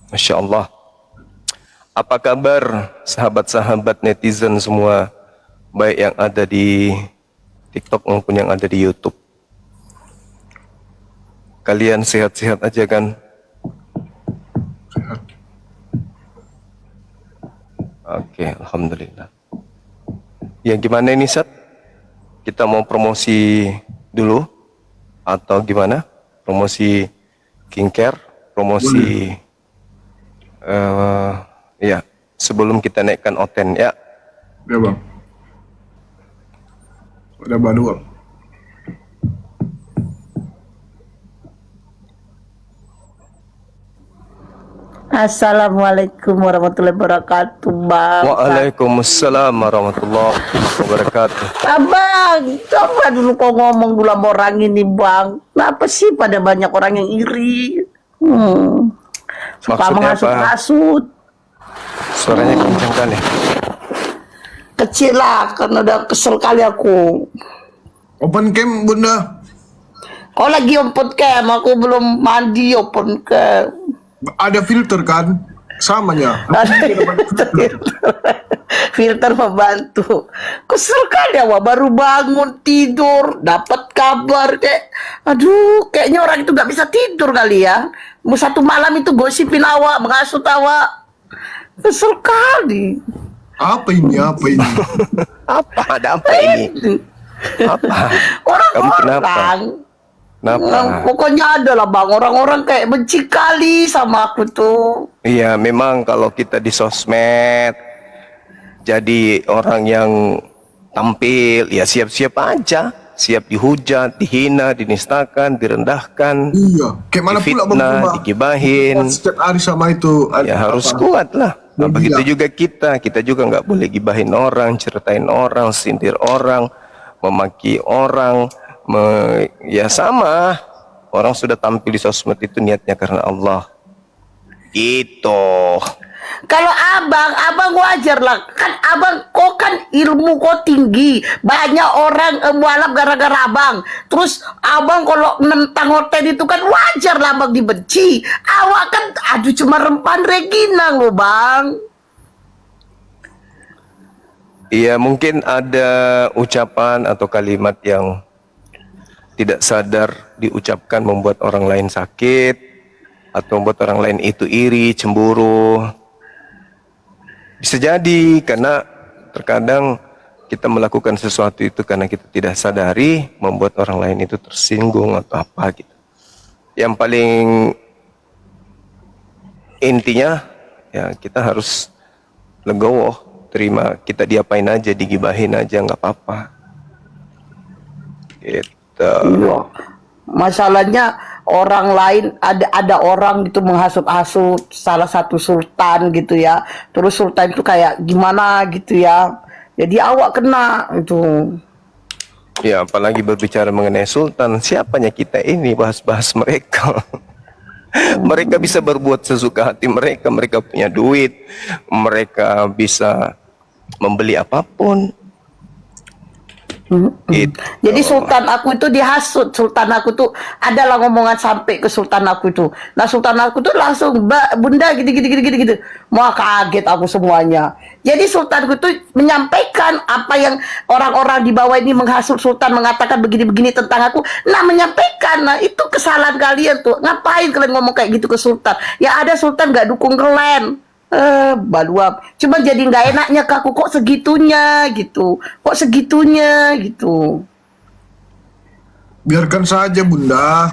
Masya Allah. Apa kabar sahabat-sahabat netizen semua, baik yang ada di TikTok maupun yang ada di YouTube? Kalian sehat-sehat aja kan? Sehat. Oke, alhamdulillah. Ya gimana ini Sat? Kita mau promosi dulu atau gimana? Promosi skincare, promosi ya sebelum kita naikkan Oten ya. Ya bang. Ada baru bang. Assalamualaikum warahmatullahi wabarakatuh, Bang. Waalaikumsalam warahmatullahi wabarakatuh. Abang, coba dulu kau ngomong dulu sama orang ini, Bang. Kenapa sih pada banyak orang yang iri? Suka Maksudnya apa? menghasut-hasut. Suaranya kencang kali. Kecil lah, karena udah kesel kali aku. Open cam bunda. Kau lagi open cam, aku belum mandi open cam. Ada filter kan? Samanya. Filter membantu. Kesel kali awak baru bangun tidur dapat kabar kayak, aduh, kayaknya orang itu nggak bisa tidur kali ya. Mau satu malam itu gosipin awak, menghasut awak. Kesel kali. Apa ini? Apa ini? Apa? Ada apa ini? Apa? Kamu kenapa? Orang-orang. Kenapa? Pokoknya ada lah bang, orang-orang kayak benci kali sama aku tuh. Iya, memang kalau kita di sosmed jadi orang yang tampil, ya siap-siap aja. Siap dihujat, dihina, dinistakan, direndahkan, Iya. Kayak mana pula bang? difitnah, digibahin. Setiap hari sama itu. Ya harus apa? kuat lah. Nah, Gila. begitu juga kita juga nggak boleh gibahin orang, ceritain orang, sindir orang, memaki orang, ya sama. Orang sudah tampil di sosmed itu niatnya karena Allah. Gitu. Kalau abang wajar lah. Kan abang, kok kan ilmu kok tinggi. Banyak orang mualaf gara-gara abang. Terus abang kalau nentang hotel itu kan wajar lah abang dibenci. Awak kan, aduh cuma rempan Regina loh bang. Iya, mungkin ada ucapan atau kalimat yang tidak sadar diucapkan membuat orang lain sakit atau membuat orang lain itu iri, cemburu. Bisa jadi karena terkadang kita melakukan sesuatu itu karena kita tidak sadari membuat orang lain itu tersinggung atau apa gitu. Yang paling intinya ya kita harus legowo, terima, kita diapain aja, digibahin aja nggak apa-apa. Gitu. Iya. Masalahnya orang lain ada orang gitu menghasut-hasut salah satu sultan gitu ya. Terus sultan itu kayak gimana gitu ya. Jadi awak kena itu. Ya apalagi berbicara mengenai sultan, siapanya kita ini bahas-bahas mereka. Mereka bisa berbuat sesuka hati mereka, mereka punya duit, mereka bisa membeli apapun. Gitu. Jadi sultan aku itu dihasut, sultan aku tuh adalah ngomongan sampai ke sultan aku itu. Nah sultan aku tuh langsung, Mbak, bunda gitu. Mau kaget aku semuanya. Jadi sultanku tuh menyampaikan apa yang orang-orang di bawah ini menghasut sultan, mengatakan begini-begini tentang aku. Nah menyampaikan, nah itu kesalahan kalian tuh. Ngapain kalian ngomong kayak gitu ke sultan? Ya ada sultan gak dukung kalian. Baluap. Cuma jadi nggak enaknya ke aku, kok segitunya gitu. Kok segitunya gitu. Biarkan saja bunda.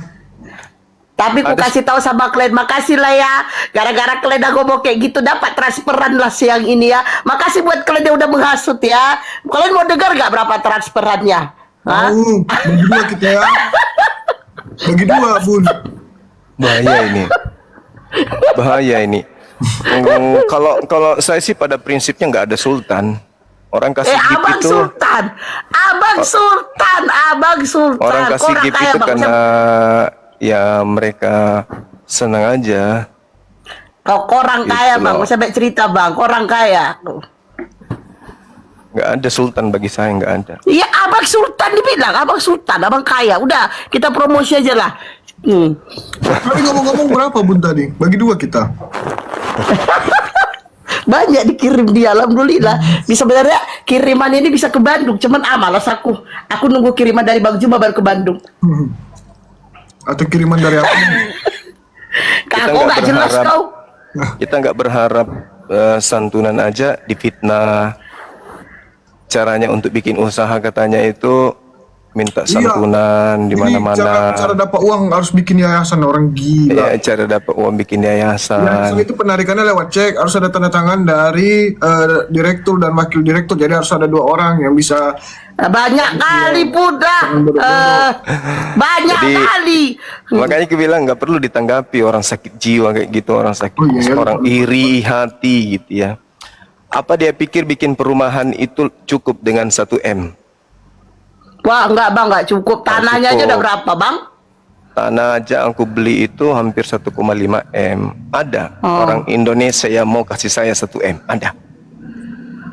Tapi aku kasih tahu sama kalian, makasih lah ya. Gara-gara kalian udah ngomong kayak gitu, dapat transferan lah siang ini ya. Makasih buat kalian yang udah menghasut ya. Kalian mau dengar nggak berapa transferannya? Hah? Bagi dua kita ya. Bagi dua bun. Bahaya ini. Bahaya ini. Kalau saya sih pada prinsipnya nggak ada sultan. Orang kasih gift abang itu sultan, abang sultan. orang kasih Kau gift kaya, itu Bang. karena ya mereka senang aja. Kau orang kaya Gitu bang, loh. mau sampai cerita bang, kau orang kaya. Nggak ada sultan bagi saya, nggak ada. Iya abang sultan dibilang, abang sultan, abang kaya. Udah kita promosi aja lah. Tapi ngomong-ngomong berapa bun tadi? Bagi dua kita. Banyak dikirim dia, alhamdulillah. Bisa sebenarnya kiriman ini bisa ke Bandung, cuman malas aku. Aku nunggu kiriman dari Bang Juma baru ke Bandung. Atau kiriman dari apa? Kita Kau nggak jelas berharap- kau. Kita nggak berharap santunan aja difitnah. Caranya untuk bikin usaha katanya itu minta santunan di Ini cara mana-mana. dapat uang harus bikin yayasan, orang Ya, gila. cara dapat uang bikin Yayasan yayasan. itu penarikannya lewat cek, harus ada tanda tangan dari direktur dan wakil direktur. Jadi harus ada 2 orang yang bisa. Banyak kali Puda. Banyak Jadi, kali. Makanya aku bilang nggak perlu ditanggapi orang sakit jiwa kayak gitu, orang sakit, Oh, iya, orang iri hati gitu ya. Apa dia pikir bikin perumahan itu cukup dengan 1 M? Wah, enggak Bang, enggak cukup. Tanahnya aja cukup. udah berapa Bang? Tanah aja aku beli itu hampir 1,5 M. Ada Oh. orang Indonesia yang mau kasih saya 1 M. Ada.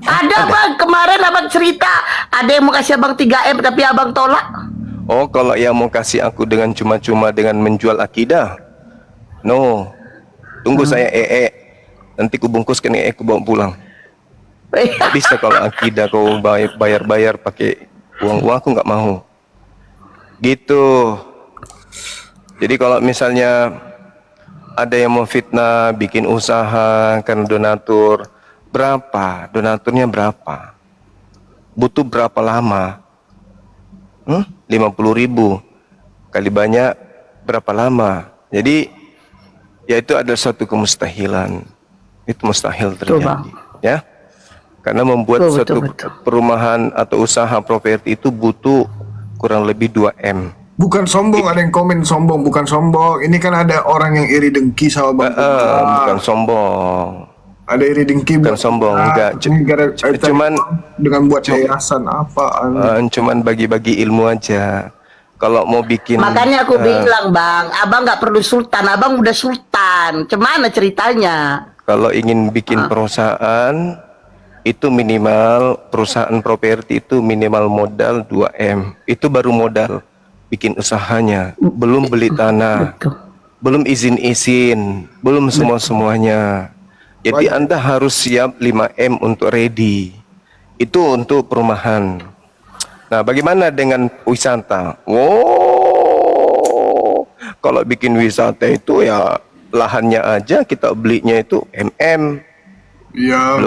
Ada Bang, kemarin Abang cerita ada yang mau kasih Abang 3M tapi Abang tolak. Oh, kalau yang mau kasih aku dengan cuma-cuma dengan menjual akidah, no. Tunggu saya nanti ku bungkuskan ku bawa pulang. Nggak bisa kalau akidah kau bayar pakai uang aku nggak mau. Gitu. Jadi kalau misalnya ada yang mau fitnah, bikin usaha karena donatur, berapa? Donaturnya berapa? Butuh berapa lama? 50.000 kali banyak berapa lama? Jadi ya itu adalah suatu kemustahilan. Itu mustahil terjadi, Bang. ya. Karena membuat Betul, suatu betul. perumahan atau usaha properti itu butuh kurang lebih 2 M. Bukan sombong, ada yang komen sombong, bukan sombong. Ini kan ada orang yang iri dengki sama Bang. Bukan sombong. Ada iri dengki Bukan sombong, enggak. Cuman dengan buat yayasan apaan. cuman bagi-bagi ilmu aja. Kalau mau bikin Makanya aku bilang Bang, Abang nggak perlu sultan, Abang udah sultan. Gimana ceritanya? kalau ingin bikin perusahaan itu minimal perusahaan properti itu minimal modal 2 M. Itu baru modal bikin usahanya. Belum beli tanah. Betul. Belum izin-izin, belum semua-semuanya. Jadi Anda harus siap 5 M untuk ready. Itu untuk perumahan. Nah, bagaimana dengan wisata? Oh, kalau bikin wisata itu ya lahannya aja kita belinya itu MM. Iya.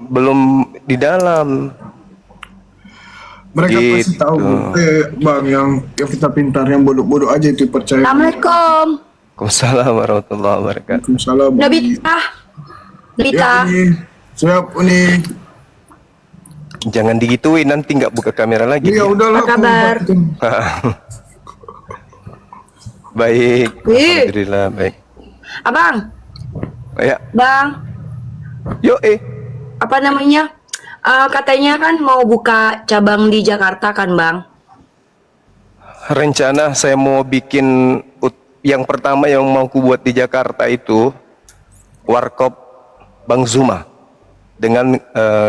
Belum di dalam. Mereka pasti Gitu. tahu, Bang, yang kita pintar, yang bodoh-bodoh aja itu percaya. Assalamualaikum. Waalaikumsalam warahmatullahi wabarakatuh. Waalaikumsalam. Nabita. Ya, ini siap ini. Jangan digituin nanti nggak buka kamera lagi. Ya udahlah. Apa kabar? Baik, Wih. alhamdulillah baik. Abang, Ya, Bang, yuk apa namanya? Katanya kan mau buka cabang di Jakarta kan, Bang? rencana saya mau bikin yang pertama yang mau ku buat di Jakarta itu Warkop Bang Zuma dengan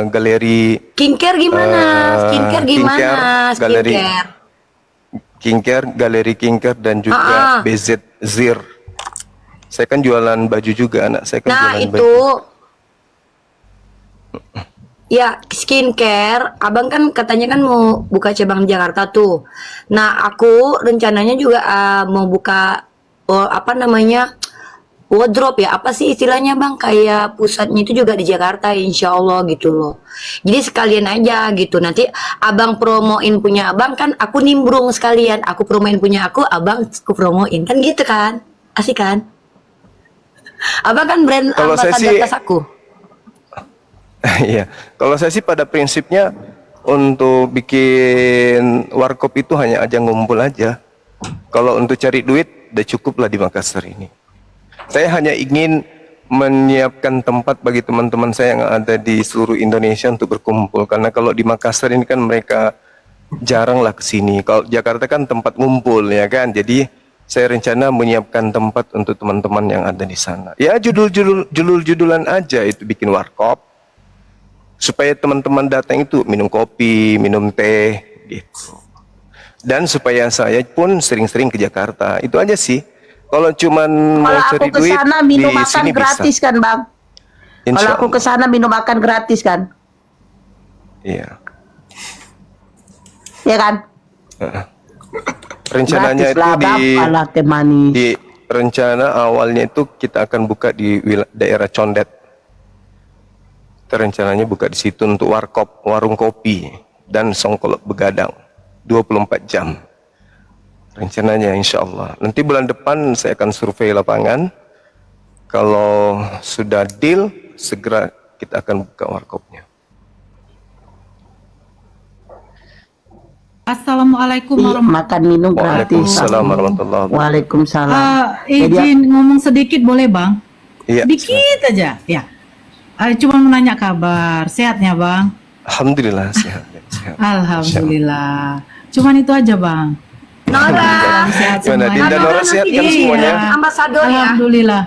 galeri Skincare gimana? Skincare gimana? galeri Skincare. galeri Skincare dan juga BZ Zir. Saya kan jualan baju juga, anak saya kan Nah, jualan itu baju. ya skincare, abang kan katanya kan mau buka cabang di Jakarta tuh. Nah, aku rencananya juga mau buka apa namanya wardrobe ya, apa sih istilahnya bang? Kayak pusatnya itu juga di Jakarta, insya Allah gitu loh. Jadi sekalian aja gitu. Nanti abang promoin punya abang kan, aku nimbrung sekalian. Aku promoin punya abang aku promoin kan gitu kan? Asik kan? Abang kan brand Kalau saya ambassador sih- tas aku. Iya, kalau saya sih pada prinsipnya untuk bikin warkop itu hanya aja ngumpul aja. Kalau untuk cari duit, udah cukup lah di Makassar ini. Saya hanya ingin menyiapkan tempat bagi teman-teman saya yang ada di seluruh Indonesia untuk berkumpul. Karena kalau di Makassar ini kan mereka jarang lah kesini. Kalau Jakarta kan tempat ngumpul ya kan. Jadi saya rencana menyiapkan tempat untuk teman-teman yang ada di sana. Ya judul-judulan aja itu bikin warkop. Supaya teman-teman datang itu minum kopi, minum teh gitu. Dan supaya saya pun sering-sering ke Jakarta. Itu aja sih. Kalau cuman mau Kalau aku cari ke duit sana di minum makan sini gratis bisa. kan, Bang? Kalau Insya aku ke Allah. sana minum makan gratis kan? Iya. Ya kan? Rencananya Gratis itu lah, berapa lah teh manis. di rencana awalnya itu kita akan buka di daerah Condet. Kita rencananya buka di situ untuk warkop, warung kopi dan songkolok begadang 24 jam. Rencananya insya Allah. Nanti bulan depan saya akan survei lapangan. Kalau sudah deal, segera kita akan buka warkopnya. Assalamualaikum warahmatullahi Makan minum gratis. Waalaikumsalam warahmatullahi wabarakatuh. Waalaikumsalam. Izin ngomong sedikit boleh bang? Iya. Sedikit aja, ya. Cuma mau nanya kabar, sehatnya bang? Alhamdulillah sehat. Sehat. Alhamdulillah. Cuman itu aja bang. Nora, Sehat Gimana, semuanya. Dinda Nora sehat kan Iya. semuanya? ambasador ya. Alhamdulillah.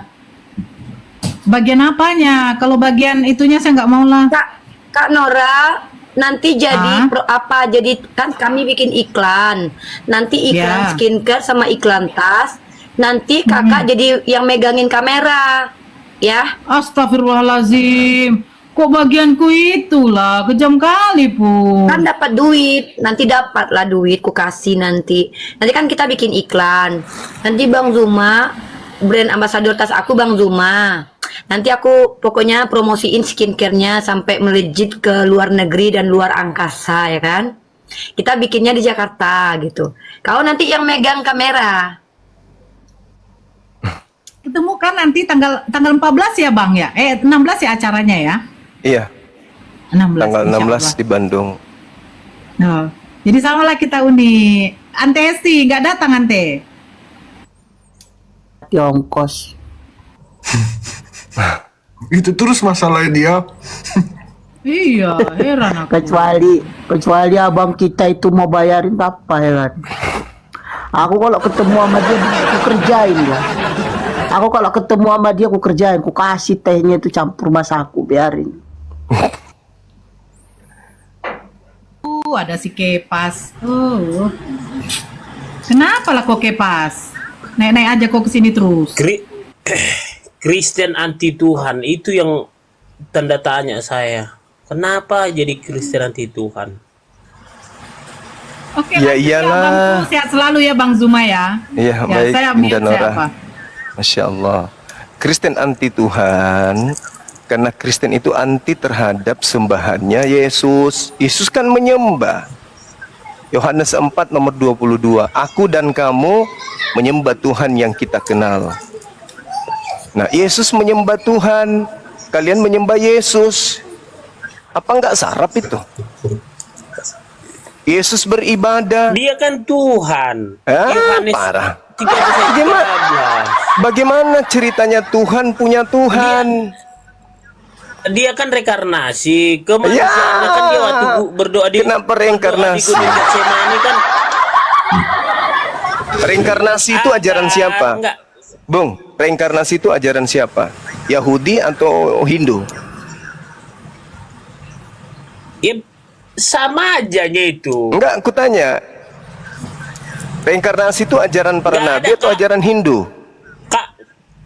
Bagian apanya? Kalau bagian itunya saya nggak mau lah. Kak Nora, nanti jadi Ah? jadi kan kami bikin iklan. Nanti iklan Ya. skincare sama iklan tas. Nanti kakak jadi yang megangin kamera. Ya. Astagfirullahalazim. Kok bagianku itulah kejam kali pun. Kan dapat duit, nanti dapat lah duit, ku kasih nanti. Nanti kan kita bikin iklan. Nanti Bang Zuma, brand ambassador tas aku Bang Zuma. Nanti aku pokoknya promosiin skincare-nya sampai melejit ke luar negeri dan luar angkasa ya kan. Kita bikinnya di Jakarta gitu. Kau nanti yang megang kamera. Ketemu kan nanti tanggal 14 ya bang ya? 16 ya acaranya ya? Iya, 16. tanggal insya 16 Allah. di Bandung. Oh, jadi sama lah kita uni. Ante Esti nggak datang Ante. Tiongkos. Itu terus masalahnya dia. Iya, heran aku. Kecuali abang kita itu mau bayarin apa heran. Aku kalau ketemu sama dia aku kerjain ya. Aku kalau ketemu sama dia aku kerjain, aku kasih tehnya itu campur masaku biarin. Ada si Kepas. Oh. Kenapa lah kok Kepas? Naik-naik aja kok kesini terus. Kristen anti Tuhan itu yang tanda tanya saya. Kenapa jadi Kristen anti Tuhan? Oke, Ya lanjut iyalah. Bang. Sehat selalu ya Bang Zuma ya. Iya, baik, Saya Dinda saya Nora. apa? Masya Allah. Kristen anti Tuhan karena Kristen itu anti terhadap sembahannya Yesus. Yesus kan menyembah. Yohanes 4 nomor 22. Aku dan kamu menyembah Tuhan yang kita kenal. Nah, Yesus menyembah Tuhan. Kalian menyembah Yesus. Apa enggak sarap itu? Yesus beribadah. Dia kan Tuhan. Yohanes Parah. 13 Bagaimana ceritanya Tuhan punya Tuhan? Dia kan rekarnasi kemanusiaannya kan dia waktu berdoa di Kenapa reinkarnasi? berdoa di Gunung Getsemani kan Reinkarnasi itu ajaran siapa? Enggak. Bung, reinkarnasi itu ajaran siapa? Yahudi atau Hindu? Ya sama ajanya itu. Enggak, aku tanya. Reinkarnasi itu ajaran para Enggak nabi ada, atau Kak. ajaran Hindu? Kak,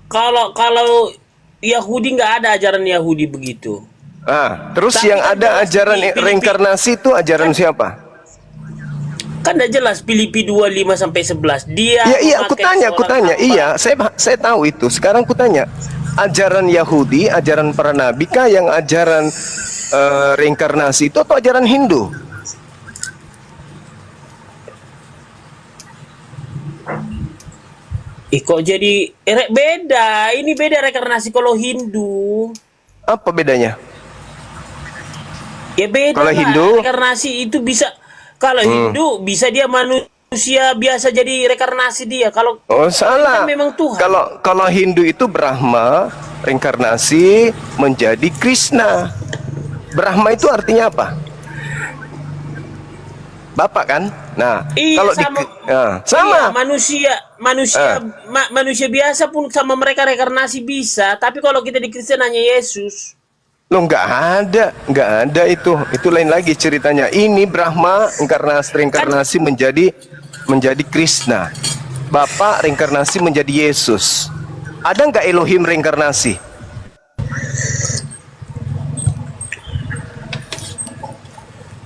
kalau Yahudi nggak ada ajaran Yahudi begitu. Ah, terus Tapi yang kan ada jelas ajaran di Filipi- reinkarnasi itu ajaran siapa? Kan udah jelas Filipi 25 sampai 11. Dia Iya, aku memakai tanya. seorang hamba. Iya, saya tahu itu. Sekarang aku tanya. Ajaran Yahudi, ajaran para nabi kah yang ajaran reinkarnasi itu atau ajaran Hindu? Kok jadi beda? Ini beda reinkarnasi kalau Hindu. Apa bedanya? Ya beda Kalau lah. Hindu? Reinkarnasi itu bisa kalau Hindu bisa dia manusia biasa jadi reinkarnasi dia. Kalau Oh, salah. kan memang Tuhan. Kalau Hindu itu Brahma reinkarnasi menjadi Krishna. Brahma itu artinya apa? Bapak kan? Nah, Iya, kalau sama. sama. Iya, manusia biasa pun sama mereka reinkarnasi bisa. Tapi kalau kita di Kristen hanya Yesus. Loh, nggak ada itu. Itu lain lagi ceritanya. Ini Brahma reinkarnasi menjadi Krishna. Bapa reinkarnasi menjadi Yesus. Ada nggak Elohim reinkarnasi?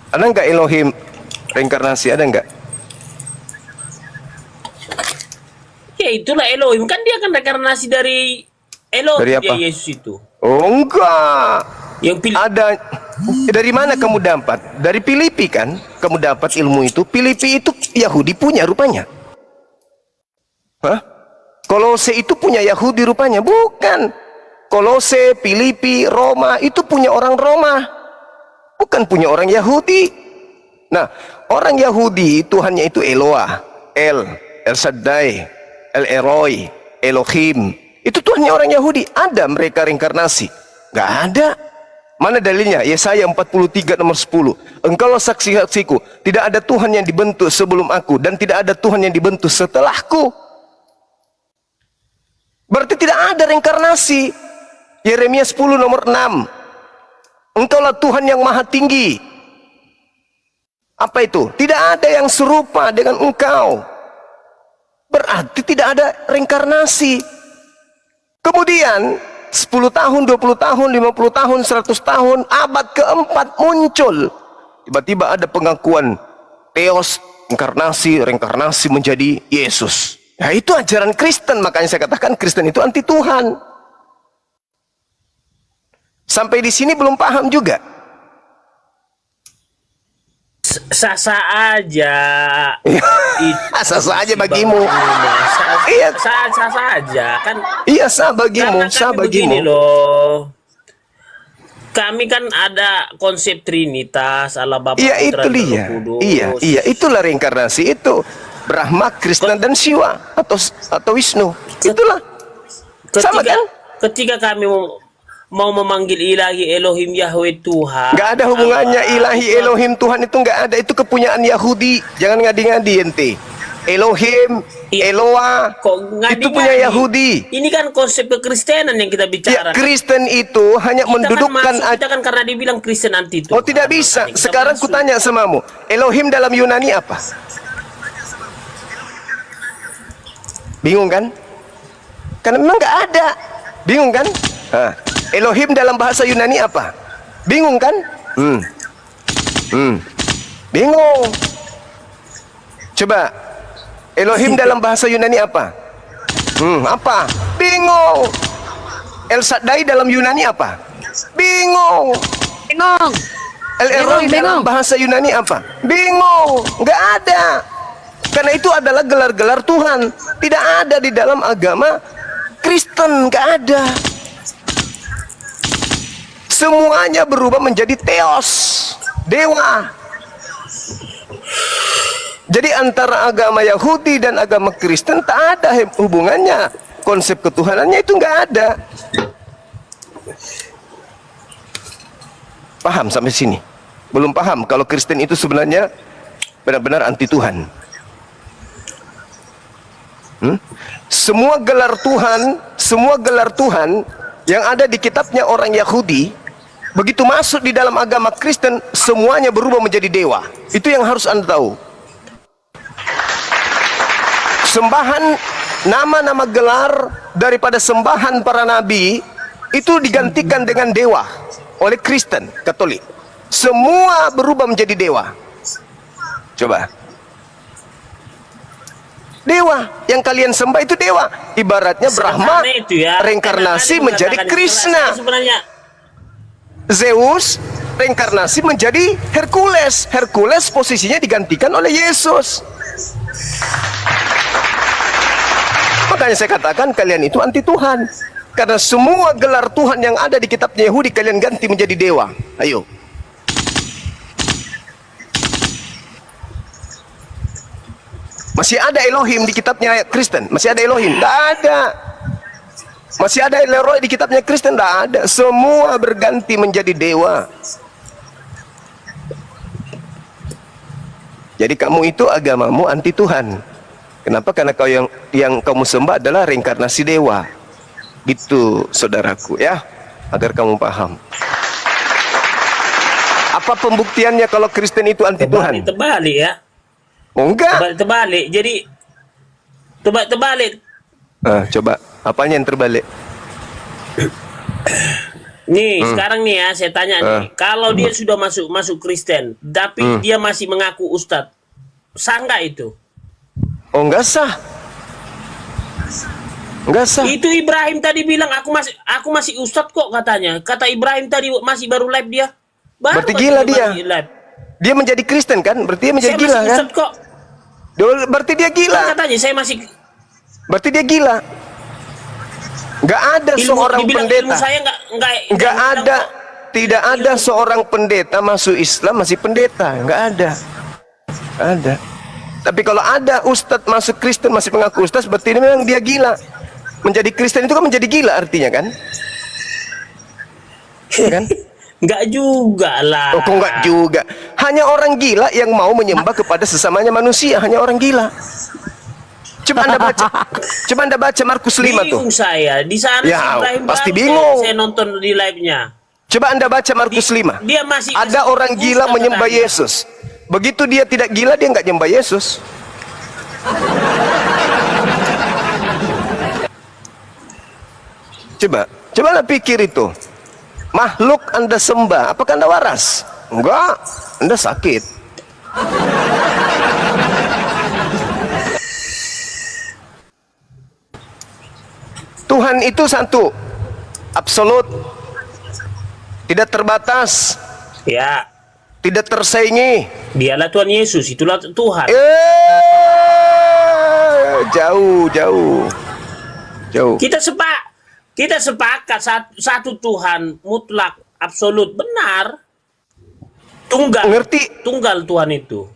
Ada nggak Elohim reinkarnasi? Ada nggak? Ya itulah Elohim, kan dia kan reinkarnasi dari Elohim, Dari apa? dia Yesus itu. Oh enggak. Yang pilih Ada. Dari mana kamu dapat? Dari Filipi kan? Kamu dapat ilmu itu. Filipi itu Yahudi punya rupanya. Hah? Kolose itu punya Yahudi rupanya. Bukan. Kolose, Filipi, Roma itu punya orang Roma. Bukan punya orang Yahudi. Nah, orang Yahudi Tuhannya itu Eloah, El Shaddai, El Eroi, Elohim. Itu Tuhannya orang Yahudi. Ada mereka reinkarnasi? Gak ada. Mana dalilnya? Yesaya 43 nomor 10. Engkaulah saksi-saksiku, tidak ada Tuhan yang dibentuk sebelum aku, dan tidak ada Tuhan yang dibentuk setelahku. Berarti tidak ada reinkarnasi. Yeremia 10 nomor 6. Engkaulah Tuhan yang maha tinggi. Apa itu? Tidak ada yang serupa dengan engkau. Berarti tidak ada reinkarnasi. Kemudian 10 tahun, 20 tahun, 50 tahun, 100 tahun, abad keempat muncul. Tiba-tiba ada pengakuan Theos, reinkarnasi menjadi Yesus. Nah itu ajaran Kristen, makanya saya katakan Kristen itu anti Tuhan. Sampai di sini belum paham juga. sah-sah aja. Sah-sah aja bagimu. Iya. Sah-sah aja kan. Iya sah bagimu, Karena sah kami begini bagimu. loh. Kami kan ada konsep Trinitas, Allah Bapa Iya Putra itu dan Roh dia. Kudus. Iya, itulah reinkarnasi itu. Brahma, Krishna dan Shiva atau Wisnu. Itulah. Sama kan? Ketika kami mau memanggil ilahi Elohim Yahweh Tuhan. Nggak ada hubungannya ilahi Elohim Tuhan itu nggak ada. Itu kepunyaan Yahudi. Jangan ngadi-ngadi ente. Elohim, Eloah, Kok ngadi-ngadi? itu punya Yahudi. Ini kan konsep kekristenan yang kita Ya, bicarakan. Kristen itu hanya Kita mendudukkan kan masuk, kita kan karena dibilang Kristen anti Tuhan. Oh tidak bisa. Makanya kita Sekarang masuk. kutanya samamu. Elohim dalam Yunani apa? Bingung kan? Karena memang nggak ada. Bingung kan? Hah. Elohim dalam bahasa Yunani apa? Bingung kan? Bingung. Coba. Elohim dalam bahasa Yunani apa? Apa? Bingung. El Shaddai dalam Yunani apa? Bingung. Bingung. El Eroi dalam bahasa Yunani apa? Bingung. Nggak ada. Karena itu adalah gelar-gelar Tuhan. Tidak ada di dalam agama Kristen. Nggak ada. Semuanya berubah menjadi Theos, dewa. Jadi antara agama Yahudi dan agama Kristen tak ada hubungannya. Konsep ketuhanannya itu nggak ada. Paham sampai sini? Belum paham kalau Kristen itu sebenarnya benar-benar anti Tuhan. Semua gelar Tuhan yang ada di kitabnya orang Yahudi, begitu masuk di dalam agama Kristen, semuanya berubah menjadi dewa. Itu yang harus Anda tahu. Sembahan nama-nama gelar daripada sembahan para nabi itu digantikan dengan dewa oleh Kristen Katolik. Semua berubah menjadi dewa. Coba. Dewa yang kalian sembah itu dewa. Ibaratnya Brahma Sederhana itu ya. reinkarnasi Enak menjadi mengatakan Krishna. sebenarnya. Zeus reinkarnasi menjadi Hercules. Hercules posisinya digantikan oleh Yesus. Makanya saya katakan kalian itu anti Tuhan. Karena semua gelar Tuhan yang ada di kitabnya Yahudi kalian ganti menjadi dewa. Ayo. Masih ada Elohim di kitabnya Kristen? Masih ada Elohim? Tidak ada. Masih ada Elroy di kitabnya Kristen? Tidak ada. Semua berganti menjadi dewa. Jadi kamu itu agamamu anti Tuhan. Kenapa? Karena kau yang kamu sembah adalah reinkarnasi dewa. Gitu saudaraku ya. Agar kamu paham. Apa pembuktiannya kalau Kristen itu anti Tuhan? Terbalik ya. Oh enggak. Terbalik. Jadi Coba terbalik. Coba apanya yang terbalik? Nih, sekarang nih ya, saya tanya nih. Kalau dia sudah masuk Kristen, tapi dia masih mengaku ustadz, sah nggak itu? Oh, enggak sah. Enggak sah. Itu Ibrahim tadi bilang aku masih ustadz kok katanya. Kata Ibrahim tadi masih baru live dia. Berarti gila dia. Live. Dia menjadi Kristen kan? Berarti dia menjadi Saya gila masih kan? ustadz kok. Berarti dia gila. Katanya saya masih Berarti dia gila. Enggak ada seorang dibilang pendeta. ilmu saya Enggak ada. Tidak ada seorang pendeta masuk Islam masih pendeta. Enggak ada. Nggak ada. Tapi kalau ada ustadz masuk Kristen masih mengaku ustadz, berarti ini memang dia gila. Menjadi Kristen itu kan menjadi gila artinya kan? Iya kan? Enggak juga lah. Oh, kok enggak juga? Hanya orang gila yang mau menyembah kepada sesamanya manusia. Hanya orang gila. Coba Anda baca Markus 5 tuh. Bingung saya. Di sana Ya, si Ibrahim pasti baru bingung. Saya nonton di live-nya. Coba Anda baca Markus 5. Dia masih Ada orang gila ustadz menyembah katanya. Yesus. Begitu dia tidak gila, dia nggak nyembah Yesus. Cobalah pikir itu. Makhluk Anda sembah, apakah Anda waras? Enggak, Anda sakit. Tuhan itu satu, absolut, tidak terbatas, Ya, tidak tersaingi. dialah Tuhan Yesus, itulah Tuhan. Jauh. Kita sepakat satu Tuhan mutlak, absolut, benar. Tunggal. Ngerti? Tunggal Tuhan itu.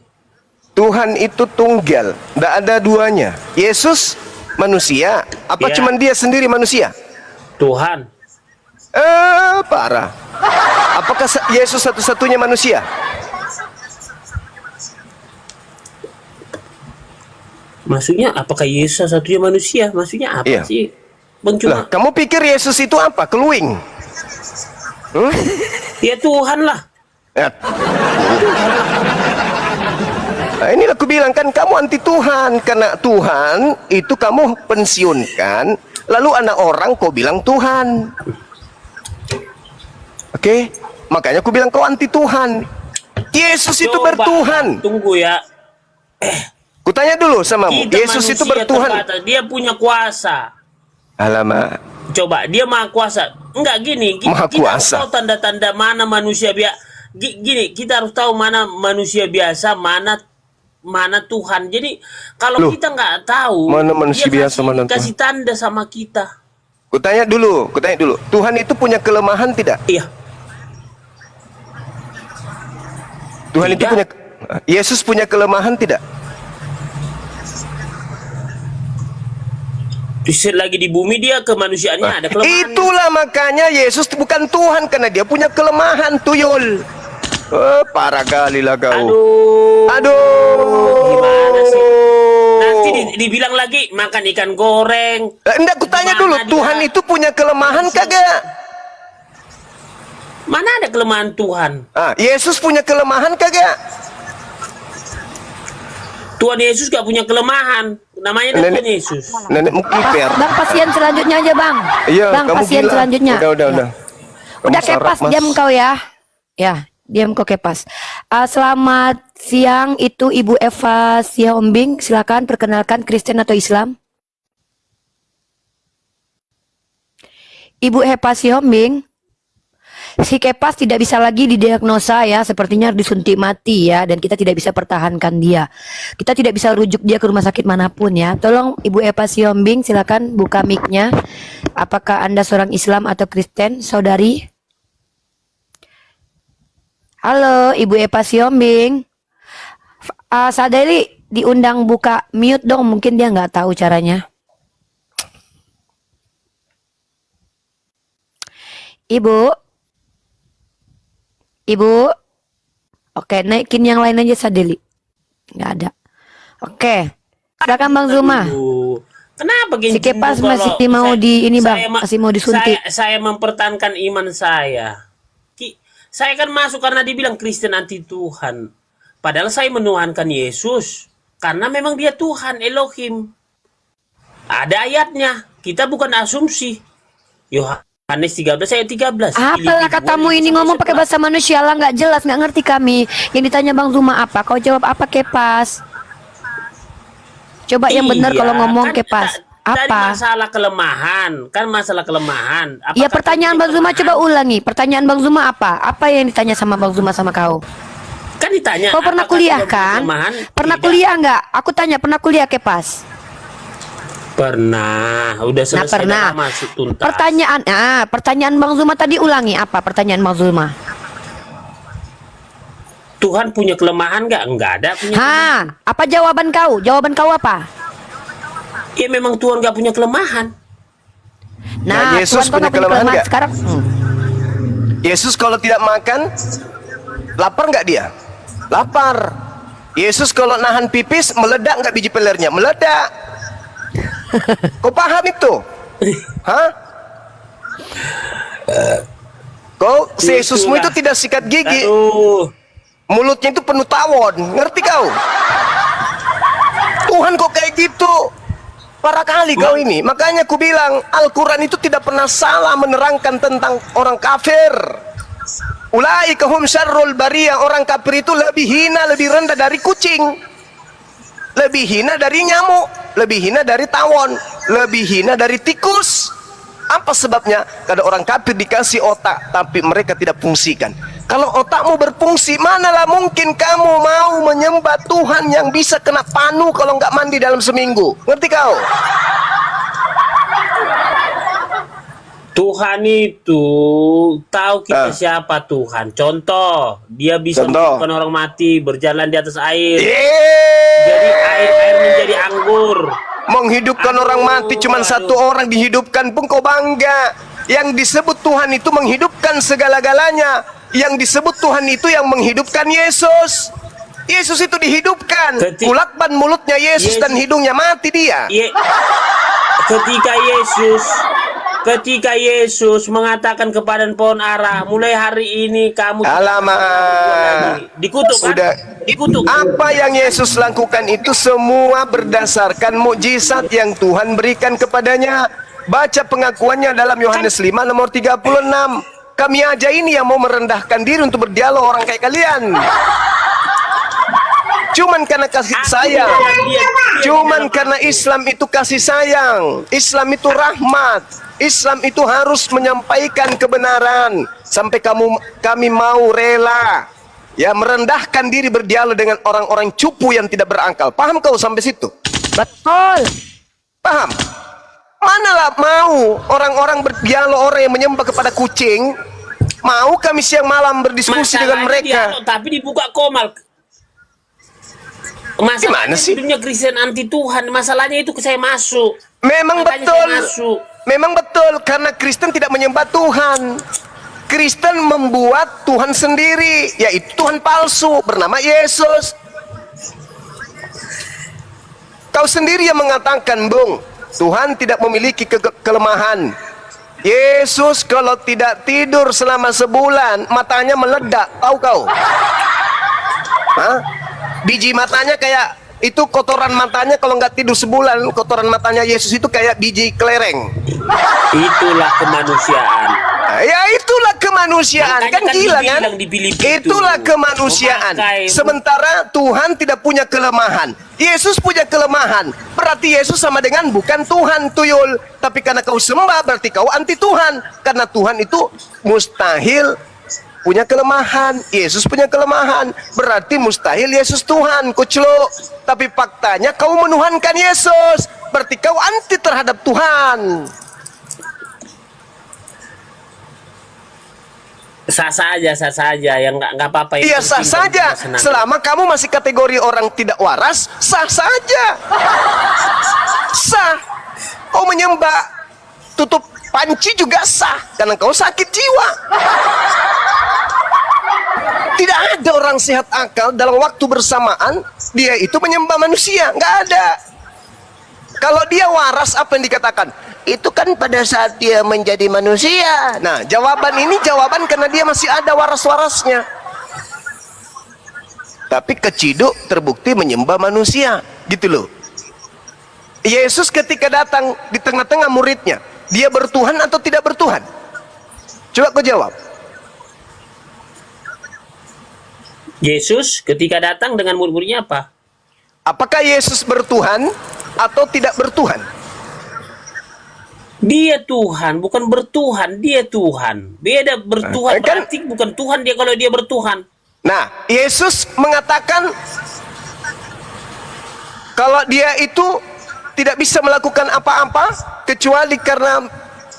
Tuhan itu tunggal, tidak ada duanya. Yesus manusia, apa Ya. cuman dia sendiri manusia? Tuhan. Parah. Apakah Yesus satu-satunya manusia? Maksudnya apakah Yesus satunya manusia? Maksudnya apa Iya. sih? Bang Lah, cuma kamu pikir Yesus itu apa? Keluing? ya Tuhan lah. Ya. Nah, inilah aku bilang kan kamu anti Tuhan, karena Tuhan itu kamu pensiunkan, lalu anak orang kau bilang Tuhan. Oke? Makanya aku bilang kau anti Tuhan. Yesus itu Coba, bertuhan. Tunggu ya. Kutanya dulu samamu, Kita Yesus itu manusia bertuhan. terbatas. Dia punya kuasa. Alamak. Coba, dia maha kuasa. Enggak gini, Maha kita harus kuasa. tahu tanda-tanda mana manusia biasa. Gini, kita harus tahu mana manusia biasa, mana Tuhan. Jadi kalau Loh, kita nggak tahu, mana manusia dia biasa, mana kasih tanda sama kita. Kutanya dulu. Tuhan itu punya kelemahan tidak? Iya, Tuhan itu Tidak. punya, Yesus punya kelemahan tidak? lagi di bumi dia kemanusiaannya ada kelemahan. Itulah makanya Yesus bukan Tuhan, karena dia punya kelemahan, tuyul. Parah kali lah kau. Aduh. Gimana sih? Nanti dibilang lagi makan ikan goreng. Enggak, kutanya Gimana dulu, dia? Tuhan itu punya kelemahan kagak? Mana ada kelemahan Tuhan? Yesus punya kelemahan kagak? Tuhan Yesus gak punya kelemahan. Namanya Nenek- Tuhan Yesus. Nenek kiper. Bang, pasien selanjutnya aja, Bang. Iya, Bang, kamu pasien gila. selanjutnya. Udah. Ya. Kamu Udah sarap, kepas, Mas. diam kau ya. Ya, diam kau kepas. Selamat siang, itu Ibu Eva Siombing. Silakan perkenalkan Kristen atau Islam. Ibu Eva Siombing. Si Kepas tidak bisa lagi didiagnosa ya, sepertinya disuntik mati ya, dan kita tidak bisa pertahankan dia. Kita tidak bisa rujuk dia ke rumah sakit manapun ya. Tolong Ibu Eva Siombing, silakan buka mic-nya. Apakah Anda seorang Islam atau Kristen, saudari? Halo, Ibu Eva Siombing. Saudari diundang buka mute dong, mungkin dia nggak tahu caranya. Ibu, oke, naikin yang lain aja Sadeli. Nggak ada. Oke, silakan Bang Zuma. Aduh, kenapa gini? Si Kepas Kalau masih mau di ini Bang, masih mau disuntik. Saya mempertahankan iman saya. Saya kan masuk karena dibilang Kristen anti Tuhan. Padahal saya menuhankan Yesus karena memang dia Tuhan Elohim. Ada ayatnya. Kita bukan asumsi. Yohanes 13 ayat 13. Apalah katamu ini ngomong pakai bahasa manusia lah, nggak jelas, nggak ngerti kami. Yang ditanya Bang Zuma apa? Kau jawab apa, Kepas? Coba yang benar kalau ngomong, Kepas. Tadi Apa? masalah kelemahan, kan masalah kelemahan. Iya, Apakah pertanyaan punya Bang Zuma kelemahan? coba ulangi. Pertanyaan Bang Zuma apa? Apa yang ditanya sama Bang Zuma sama kau? Kan ditanya. Kau pernah apakah kuliah kita punya kan? kelemahan? Pernah Tidak. kuliah nggak? Aku tanya, pernah kuliah, Kepas? Pernah. Udah Nah, selesai. pernah. dah masuk tuntas. Pertanyaan Bang Zuma tadi ulangi. Apa pertanyaan Bang Zuma? Tuhan punya kelemahan nggak? Enggak ada punya. Apa jawaban kau? Jawaban kau apa? Ya memang Tuhan nggak punya kelemahan. Nah, Yesus Tuhan kau punya nggak kelemahan nggak? sekarang. Yesus kalau tidak makan, lapar nggak dia? Lapar. Yesus kalau nahan pipis, meledak nggak biji pelernya? Meledak. Kau paham itu? Hah? Kau, si Yesusmu itu tidak sikat gigi. Aduh. Mulutnya itu penuh tawon. Ngerti kau? Tuhan kok kayak gitu? Parah kali kau ini. Makanya aku bilang Al-Quran itu tidak pernah salah menerangkan tentang orang kafir. Ulaika hum syarrul bariyah. Orang kafir itu lebih hina, lebih rendah dari kucing, lebih hina dari nyamuk, lebih hina dari tawon, lebih hina dari tikus. Apa sebabnya? Karena orang kafir dikasih otak tapi mereka tidak fungsikan. Kalau otakmu berfungsi, manalah mungkin kamu mau menyembah Tuhan yang bisa kena panu kalau nggak mandi dalam seminggu. Ngerti kau? Tuhan itu tahu kita siapa Tuhan. Contoh, dia bisa Contoh. menghidupkan orang mati, berjalan di atas air. Yeay! Jadi air menjadi anggur. Menghidupkan orang mati cuma satu orang dihidupkan pun kau bangga. Yang disebut Tuhan itu menghidupkan segala-galanya. Yang disebut Tuhan itu yang menghidupkan Yesus. Yesus itu dihidupkan. Kulakban mulutnya Yesus dan hidungnya mati dia. Ketika Yesus mengatakan kepada pohon ara, mulai hari ini kamu Alamak. dikutuk kan? Sudah. Dikutuk. Apa yang Yesus lakukan itu semua berdasarkan mukjizat yang Tuhan berikan kepadanya. Baca pengakuannya dalam Yohanes 5 nomor 36. Kami aja ini yang mau merendahkan diri untuk berdialog orang kayak kalian. Cuman karena kasih sayang. Cuman karena Islam itu kasih sayang. Islam itu rahmat. Islam itu harus menyampaikan kebenaran. Sampai kami mau rela ya merendahkan diri berdialog dengan orang-orang cupu yang tidak berakal. Paham kau sampai situ? Betul. Paham? Manalah mau orang-orang berdialog, orang yang menyembah kepada kucing, mau kami siang malam berdiskusi dengan mereka. Dialog, tapi dibuka komal. Gimana Masalahnya sih? dunia Kristen anti Tuhan. Masalahnya itu saya masuk. Memang Makanya betul. saya masuk. Memang betul karena Kristen tidak menyembah Tuhan. Kristen membuat Tuhan sendiri, yaitu Tuhan palsu bernama Yesus. Kau sendiri yang mengatakan, Bung, Tuhan tidak memiliki kelemahan. Yesus kalau tidak tidur selama sebulan, matanya meledak. Tahu kau? Hah? Biji matanya kayak itu, kotoran matanya kalau nggak tidur sebulan, kotoran matanya Yesus itu kayak biji kelereng. Itulah kemanusiaan. Nah, ya itulah kemanusiaan. Makanya Kan gila kan? dibilang di Filipi itu, Itulah kemanusiaan. memakai- Sementara Tuhan tidak punya kelemahan. Yesus punya kelemahan. Berarti Yesus sama dengan bukan Tuhan, tuyul. Tapi karena kau sembah berarti kau anti Tuhan. Karena Tuhan itu mustahil punya kelemahan. Yesus punya kelemahan. Berarti mustahil Yesus Tuhan, kucluk. Tapi faktanya kau menuhankan Yesus. Berarti kau anti terhadap Tuhan. Sah saja, yang nggak apa-apa. Yang Iya sah penting saja. kamu senang. Selama kamu masih kategori orang tidak waras, sah saja. Sah. Kau menyembah tutup panci juga sah, karena kau sakit jiwa. Tidak ada orang sehat akal dalam waktu bersamaan dia itu menyembah manusia, nggak ada. Kalau dia waras, apa yang dikatakan? Itu kan pada saat dia menjadi manusia. Nah, jawaban ini jawaban karena dia masih ada waras-warasnya. Tapi keciduk terbukti menyembah manusia, gitu loh. Yesus ketika datang di tengah-tengah muridnya, dia bertuhan atau tidak bertuhan? Coba kau jawab. Yesus ketika datang dengan murid-muridnya apa? Apakah Yesus bertuhan atau tidak bertuhan? Dia Tuhan, bukan bertuhan. Dia Tuhan. Beda bertuhan Kan- berarti bukan Tuhan dia kalau dia bertuhan. Nah, Yesus mengatakan kalau dia itu tidak bisa melakukan apa-apa kecuali karena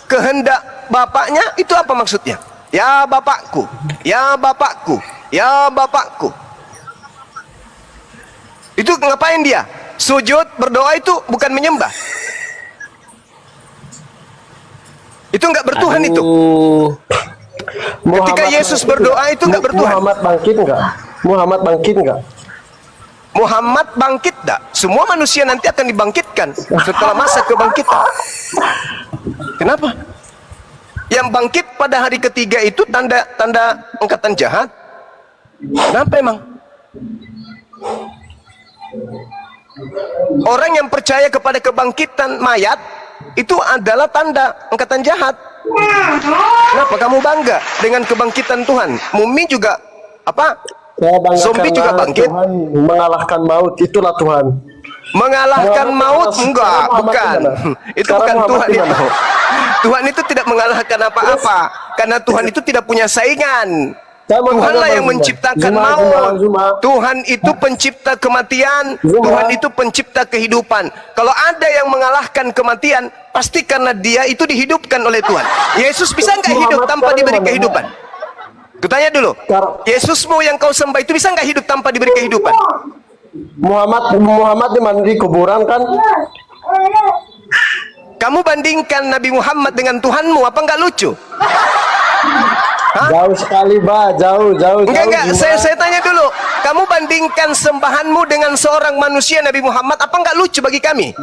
kehendak Bapaknya. Itu apa maksudnya? Ya Bapakku, ya Bapakku, ya Bapakku. Itu ngapain dia? Sujud, berdoa itu bukan menyembah. Itu enggak bertuhan itu. Ketika Yesus berdoa itu enggak bertuhan. Muhammad bangkit enggak? Muhammad bangkit enggak? Muhammad bangkit tak? Semua manusia nanti akan dibangkitkan setelah masa kebangkitan. Kenapa? Yang bangkit pada hari ketiga itu tanda angkatan jahat. Kenapa emang? Orang yang percaya kepada kebangkitan mayat itu adalah tanda angkatan jahat. Kenapa kamu bangga dengan kebangkitan Tuhan? Mumi juga apa? Saya bangga Zombie karena juga bangkit. Tuhan mengalahkan maut, itulah Tuhan. Mengalahkan Muhammad maut mana? enggak, Sekarang Muhammad bukan. di mana? Itu Sekarang bukan Muhammad Tuhan di itu. mana? Tuhan itu tidak mengalahkan apa-apa karena Tuhan itu tidak punya saingan. Saya mau Tuhanlah tanya, yang Bang menciptakan Zuma, maut. Zuma. Tuhan itu pencipta kematian. Zuma. Tuhan itu pencipta kehidupan. Kalau ada yang mengalahkan kematian, pasti karena dia itu dihidupkan oleh Tuhan. Yesus bisa nggak hidup Muhammad tanpa sekarang diberi mana? kehidupan? Kutanya dulu, Yesusmu yang kau sembah itu bisa nggak hidup tanpa diberi kehidupan? Muhammad di mana, di kuburan kan? Kamu bandingkan Nabi Muhammad dengan Tuhanmu, apa nggak lucu? Hah? Jauh sekali, Bah. Jauh. Enggak, Zuma. saya tanya dulu. Kamu bandingkan sembahanmu dengan seorang manusia Nabi Muhammad, apa nggak lucu bagi kami?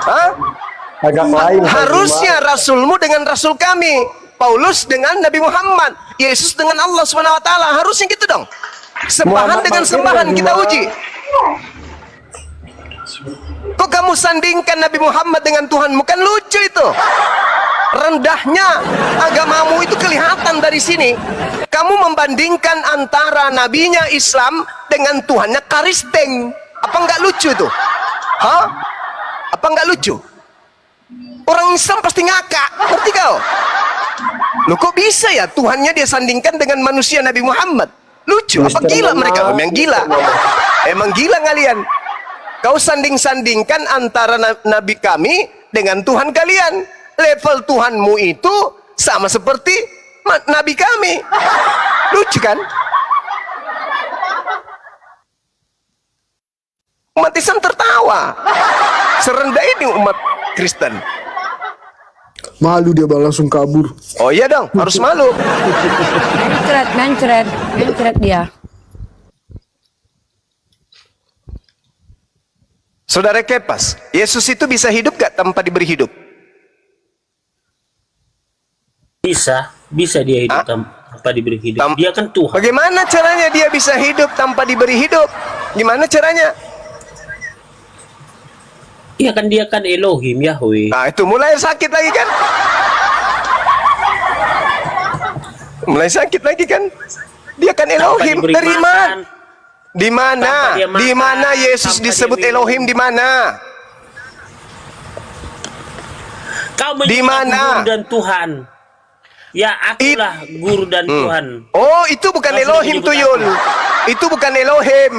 Hah? Agak lain. Harusnya Rasulmu dengan Rasul kami. Paulus dengan Nabi Muhammad. Yesus dengan Allah Subhanahu Wa Taala. Harusnya gitu dong. Sembahan Muhammad dengan bangkit sembahan dengan kita Zuma. uji. Kok kamu sandingkan Nabi Muhammad dengan Tuhanmu? Kan lucu itu. Rendahnya agamamu itu kelihatan dari sini. Kamu membandingkan antara nabinya Islam dengan Tuhannya Karisteng. Apa nggak lucu itu? Hah? Apa nggak lucu? Orang Islam pasti ngakak. Ngerti kau? Loh kok bisa ya Tuhannya dia sandingkan dengan manusia Nabi Muhammad? Lucu. Apa gila mereka? Memang gila. Emang gila kalian. Kau sanding-sandingkan antara Nabi kami dengan Tuhan kalian. Level Tuhanmu itu sama seperti Nabi kami. Lucu kan? Umat Islam tertawa. Serendah ini umat Kristen. Malu dia Bang, langsung kabur. Oh iya dong, harus malu. Mencret dia. Saudara Kepas, Yesus itu bisa hidup gak tanpa diberi hidup? Bisa dia hidup tanpa diberi hidup. Dia kan Tuhan. Bagaimana caranya dia bisa hidup tanpa diberi hidup? Gimana caranya? Dia kan Elohim Yahweh. Nah itu mulai sakit lagi kan? Mulai sakit lagi kan? Dia kan Elohim. diberi Dari makan. mana? Di mana? Tanpa dia makan, Di mana Yesus tanpa disebut dia minum. Elohim? Di mana? Kau Di menyembah mana? guru dan Tuhan. Ya akulah guru dan Tuhan. Oh, itu bukan Kau Elohim sudah menyebut tuyul. aku. Itu bukan Elohim.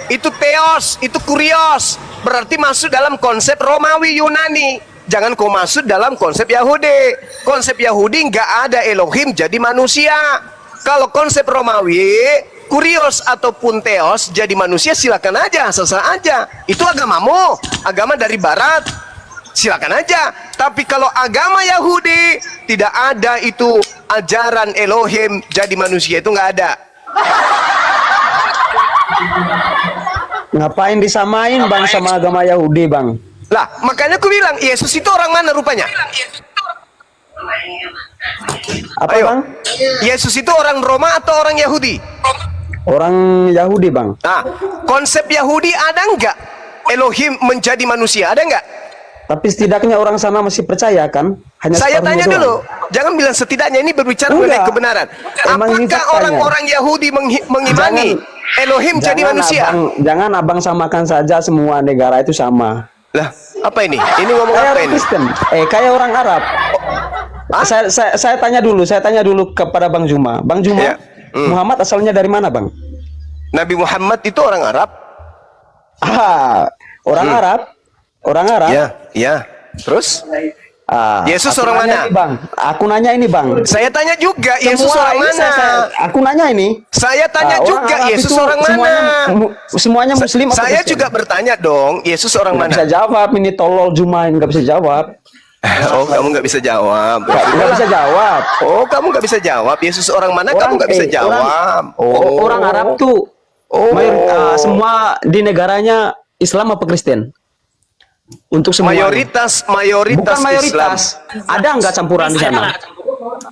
Itu Theos, itu Kurios. Berarti masuk dalam konsep Romawi Yunani. Jangan kau masuk dalam konsep Yahudi. Konsep Yahudi nggak ada Elohim jadi manusia. Kalau konsep Romawi, Kurios ataupun Theos jadi manusia silakan aja, sah-sah aja. Itu agamamu, agama dari Barat. Silakan aja. Tapi kalau agama Yahudi tidak ada itu ajaran Elohim jadi manusia, itu nggak ada. Ngapain disamain Bang sama agama Yahudi, Bang? Lah, makanya aku bilang Yesus itu orang mana rupanya? Apa, Ayo. Bang? Yesus itu orang Roma atau orang Yahudi? Orang Yahudi, Bang. Nah, konsep Yahudi ada nggak Elohim menjadi manusia? Ada nggak? Tapi setidaknya orang sana masih percaya kan? Hanya Saya separuhnya tanya doang. dulu, jangan bilang setidaknya, ini berbicara Enggak. mengenai kebenaran. Emang ini Apakah faktanya. orang-orang Yahudi mengimani Elohim jadi manusia? Jangan abang samakan saja semua negara itu sama. Lah, apa ini? Ini ngomong Kayak apa orang ini? Kristen, kayak orang Arab. Saya tanya dulu kepada Bang Juma. Bang Juma, Ya. Muhammad asalnya dari mana, Bang? Nabi Muhammad itu orang Arab? Orang Arab. Orang Arab. Ya, ya. Terus? Yesus Aku orang nanya mana? ini, Bang. Aku nanya ini, Bang. Saya tanya juga, Yesus Semua orang ini mana? aku nanya ini. Saya tanya Orang juga, Arab Yesus itu orang mana? Semuanya Muslim atau Saya Kristen? juga bertanya dong, Yesus orang Nggak mana? bisa jawab, ini tolol Juma ini nggak bisa jawab. Oh, kamu nggak bisa jawab. Nggak bisa jawab. Oh, kamu nggak bisa jawab. Yesus orang mana? Kamu nggak bisa jawab. Orang Arab tuh semua di negaranya Islam apa Kristen? Untuk semua. mayoritas Bukan mayoritas. Islam. Ada nggak campuran di sana?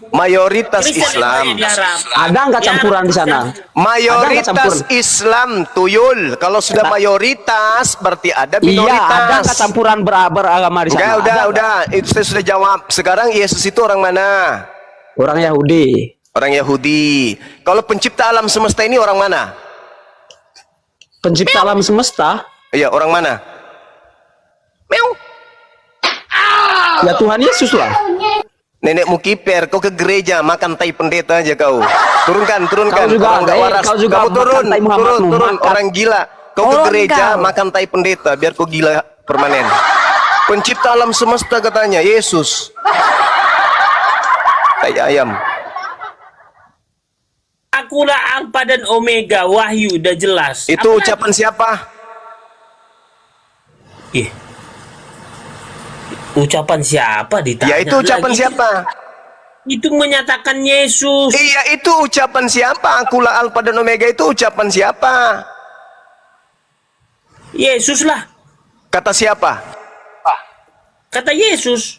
Mayoritas Kristen Islam. yang banyak di Arab. Ada nggak campuran di sana? Mayoritas campuran? Islam, tuyul. Kalau sudah mayoritas berarti ada Iya, minoritas. ada nggak campuran beragama di sana? Enggak, Ada udah. Itu saya sudah jawab. Sekarang Yesus itu orang mana? nggak? Orang Yahudi. Orang Yahudi. Kalau pencipta alam semesta ini orang mana? Pencipta alam semesta. Iya, orang mana? Meow. Ya Tuhan Yesus lah. Nenekmu kiper, kau ke gereja makan tai pendeta aja kau. Turunkan. Kau juga, orang nggak waras. kau juga Kamu turun, makan tai Muhammadmu, turun. makan. Orang gila. Kau ke Oh, gereja engkau. makan tai pendeta biar kau gila permanen. Pencipta alam semesta katanya Yesus. Tai ayam. Akulah Alfa dan Omega, Wahyu udah jelas. Itu ucapan siapa? Ih. Ucapan siapa ditanya? Ya itu ucapan lagi? siapa? Itu menyatakan Yesus. Iya itu ucapan siapa? Akulah Alfa dan Omega itu ucapan siapa? Yesus lah. Kata siapa? Kata Yesus.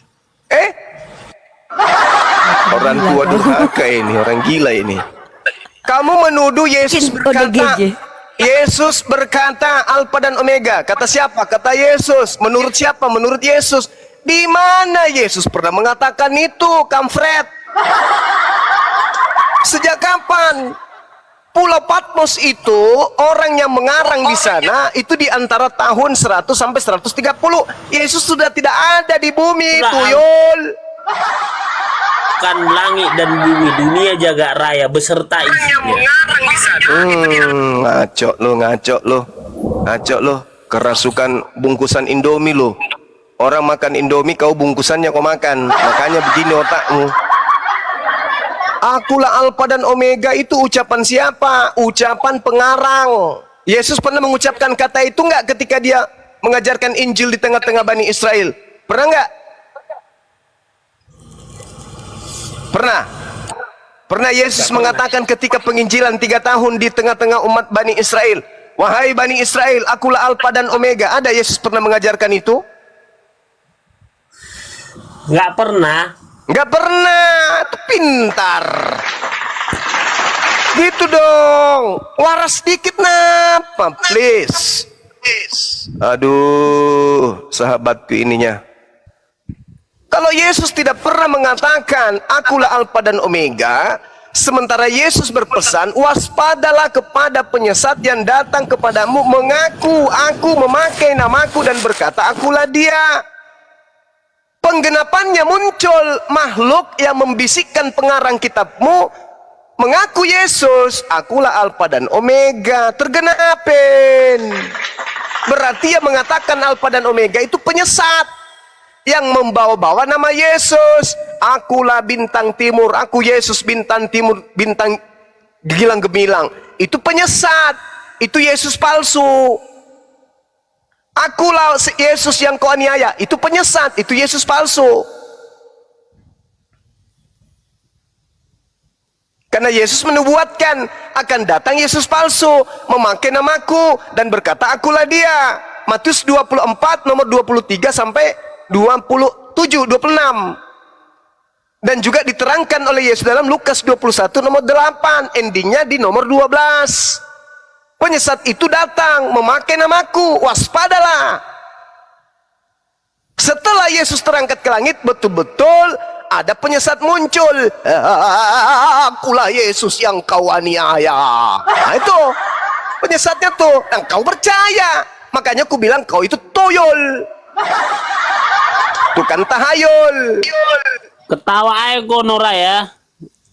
Orang tua durhaka ini, orang gila ini. Kamu menuduh Yesus berkata, Yesus berkata Alfa dan Omega. Kata siapa? Kata Yesus. Menurut siapa? Menurut Yesus. Di mana Yesus pernah mengatakan itu, Kamfred? Sejak kapan? Pulau Patmos itu orang yang mengarang di sana itu di antara tahun 100 sampai 130. Yesus sudah tidak ada di bumi, tuyul. Kan langit dan bumi, dunia jagat raya beserta isinya. Ngaco lo. Kerasukan bungkusan Indomie lo. Orang makan Indomie, kau bungkusannya kau makan. Makanya begini otakmu. Akulah Alfa dan Omega itu ucapan siapa? Ucapan pengarang. Yesus pernah mengucapkan kata itu nggak ketika dia mengajarkan Injil di tengah-tengah Bani Israel? Pernah nggak? Pernah. Pernah Yesus mengatakan ketika penginjilan 3 tahun di tengah-tengah umat Bani Israel, wahai Bani Israel, akulah Alfa dan Omega. Ada Yesus pernah mengajarkan itu? Nggak pernah. Nggak pernah. Itu pintar. Gitu dong. Waras dikit napa, please. Aduh, sahabatku ininya. Kalau Yesus tidak pernah mengatakan akulah Alfa dan Omega, sementara Yesus berpesan waspadalah kepada penyesat yang datang kepadamu mengaku aku memakai namaku dan berkata akulah dia. Penggenapannya muncul makhluk yang membisikkan pengarang kitabmu mengaku Yesus akulah Alfa dan Omega. Tergenapin. Berarti yang mengatakan Alfa dan Omega itu penyesat yang membawa-bawa nama Yesus. Akulah bintang timur, aku Yesus bintang timur, bintang gilang gemilang. Itu penyesat, itu Yesus palsu. Akulah Yesus yang kau aniaya, itu penyesat, itu Yesus palsu. Karena Yesus menubuatkan akan datang Yesus palsu, memakai namaku dan berkata akulah dia. Matius 24 nomor 23 sampai 27, 26. Dan juga diterangkan oleh Yesus dalam Lukas 21 nomor 8. Endingnya di nomor 12. Penyesat itu datang memakai namaku, waspadalah. Setelah Yesus terangkat ke langit, betul-betul ada penyesat muncul. Akulah Yesus yang kau aniaya. Nah itu penyesatnya tuh, dan kau percaya. Makanya aku bilang kau itu toyol, bukan tahayul. Ketawa aja kok Nora ya.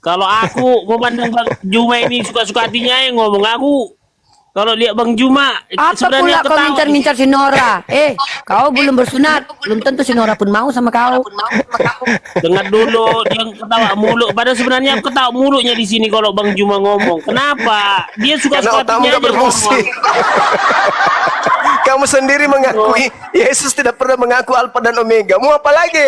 Kalau aku memandang Bang Juma ini suka-suka hatinya yang ngomong aku. Kalau lihat Bang Juma Apa sebenarnya pula kau ketawa. mincar-mincar si Nora? Kau belum bersunat, belum tentu si Nora pun mau sama kau. Dengar dulu, dia ketawa mulu. Padahal sebenarnya ketawa mulutnya di sini kalau Bang Juma ngomong. Kenapa? Dia Karena suka-suka otakmu hatinya gak aja berfungsi. ngomong. Kamu sendiri mengakui Yesus tidak pernah mengaku Alfa dan Omega. Mau apa lagi?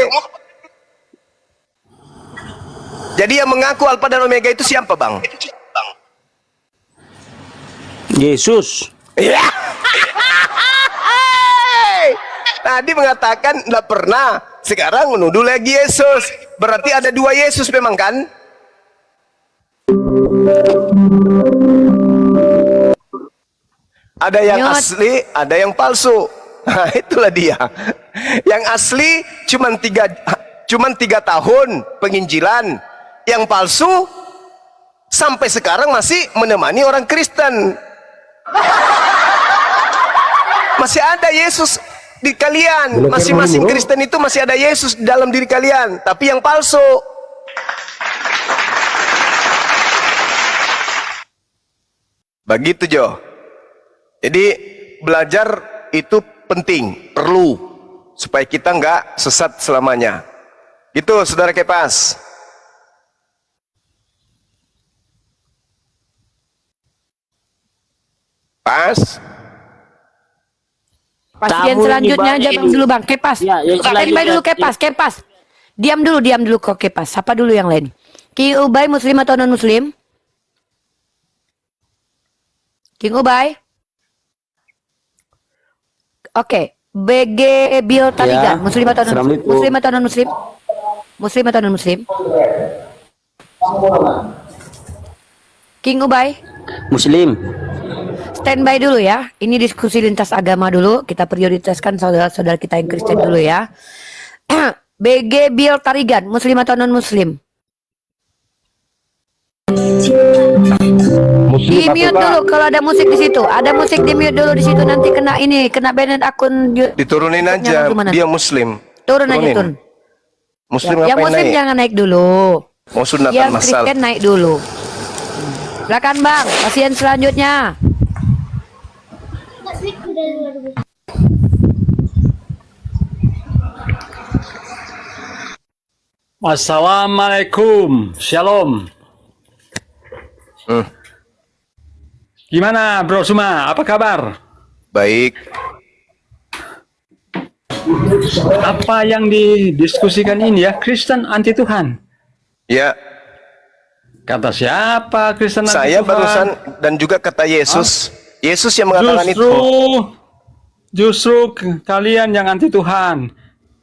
Jadi yang mengaku Alfa dan Omega itu siapa, Bang? Yesus. Ya. Tadi mengatakan tidak pernah, sekarang menuduh lagi Yesus. Berarti ada dua Yesus memang kan? Ada yang Nyot. asli, ada yang palsu. Nah, itulah dia. Yang asli cuman tiga tahun penginjilan. Yang palsu sampai sekarang masih menemani orang Kristen. Masih ada Yesus di kalian. Masing-masing Kristen itu masih ada Yesus di dalam diri kalian. Tapi yang palsu. Begitu Jo. Jadi belajar itu penting, perlu, supaya kita nggak sesat selamanya. Gitu, Saudara Kepas. Pas. Pasien Tamu selanjutnya ini aja banyak Bang ini. dulu Bang, Kepas. Ya, yang Standby selanjutnya. dulu Kepas. Diam dulu kok Kepas. Siapa dulu yang lain? King Ubay Muslim atau non Muslim? King Ubay. Oke, BG Bill Taligan, Ya, Muslim atau non Assalamualaikum. Muslim atau non Muslim? Muslim atau non Muslim? King Ubay. Muslim. Standby dulu ya. Ini diskusi lintas agama dulu. Kita prioritaskan saudara-saudara kita yang Kristen dulu ya. BG Bill Tarigan, Muslim atau non Muslim? Di mute dulu kalau ada musik di situ. Ada musik di mute dulu di situ, nanti kena banned akun. Diturunin aja, Bagaimana? dia Muslim. Turun aja turun. Muslim Ya, yang ngapain Muslim naik? jangan naik dulu. Mau sunatan Yang masal. Kristen naik dulu. Silakan Bang, pasien selanjutnya. Assalamualaikum, shalom. Gimana Bro Suma, apa kabar? Baik. Apa yang didiskusikan ini ya, Kristen anti Tuhan. Ya, Kata siapa Kristen anti saya Tuhan? barusan dan juga kata Yesus. Yesus yang mengatakan itu. Justru kalian yang anti Tuhan.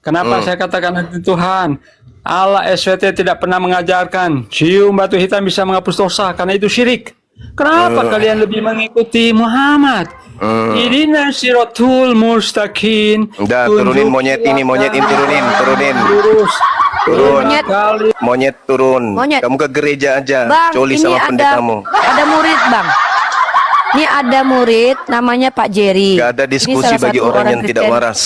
Kenapa saya katakan anti Tuhan? Allah SWT tidak pernah mengajarkan cium batu hitam bisa menghapus dosa, karena itu syirik. Kenapa kalian lebih mengikuti Muhammad? Idina siratul mustaqim. Udah, turunin monyet ini turunin. Lurus. Turun. Monyet. Monyet turun. Monyet. Kamu ke gereja aja, Bang, coli ini sama pendetamu. ada murid Bang. Ini ada murid namanya Pak Jerry. Gak ada Ini diskusi salah bagi satu orang yang tidak Kristen. waras.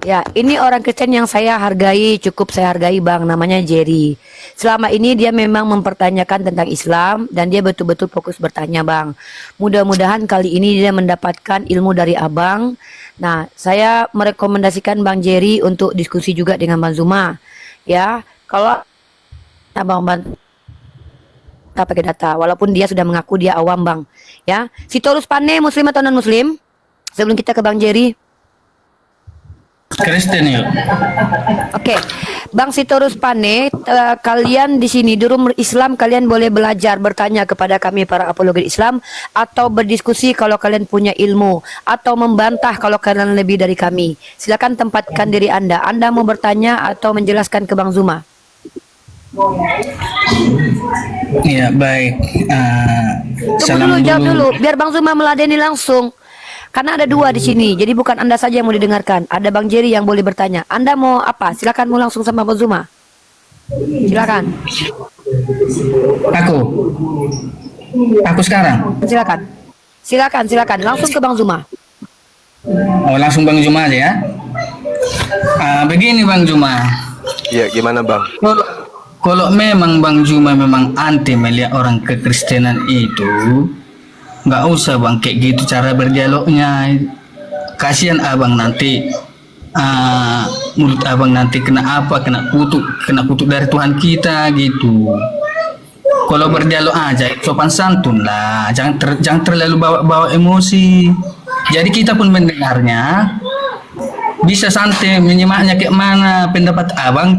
Ya, ini orang Kristen yang saya hargai, cukup saya hargai Bang, namanya Jerry. Selama ini dia memang mempertanyakan tentang Islam dan dia betul-betul fokus bertanya Bang. Mudah-mudahan kali ini dia mendapatkan ilmu dari Abang. Nah, saya merekomendasikan Bang Jerry untuk diskusi juga dengan Bang Zuma. Ya, kalau Abang bantu kita pakai data, walaupun dia sudah mengaku dia awam Bang. Ya, Sitorus Pane Muslim atau non Muslim? Sebelum kita ke Bang Jerry. Kristen yuk. Oke, Bang Sitorus Pane, kalian di sini di Room Islam kalian boleh belajar bertanya kepada kami para apologet Islam atau berdiskusi kalau kalian punya ilmu atau membantah kalau kalian lebih dari kami. Silakan tempatkan diri Anda. Anda mau bertanya atau menjelaskan ke Bang Zuma? Ya baik. Tunggu dulu, jawab dulu. Biar Bang Zuma meladeni langsung. Karena ada dua di sini, jadi bukan Anda saja yang mau didengarkan. Ada Bang Jerry yang boleh bertanya. Anda mau apa? Silakan mau langsung sama Bang Zuma. Silakan. Aku sekarang. Silakan. Langsung ke Bang Zuma. Oh, langsung Bang Zuma aja ya. Begini Bang Zuma. Ya, gimana Bang? Kalau memang Bang Zuma memang anti melihat orang kekristenan itu, nggak usah Bang kayak gitu cara berdialognya. Kasihan abang nanti, mulut abang nanti kena apa? Kena kutuk dari Tuhan kita gitu. Kalau berdialog aja sopan santun lah, jangan terlalu bawa emosi. Jadi kita pun mendengarnya bisa santai menyimaknya kayak mana pendapat abang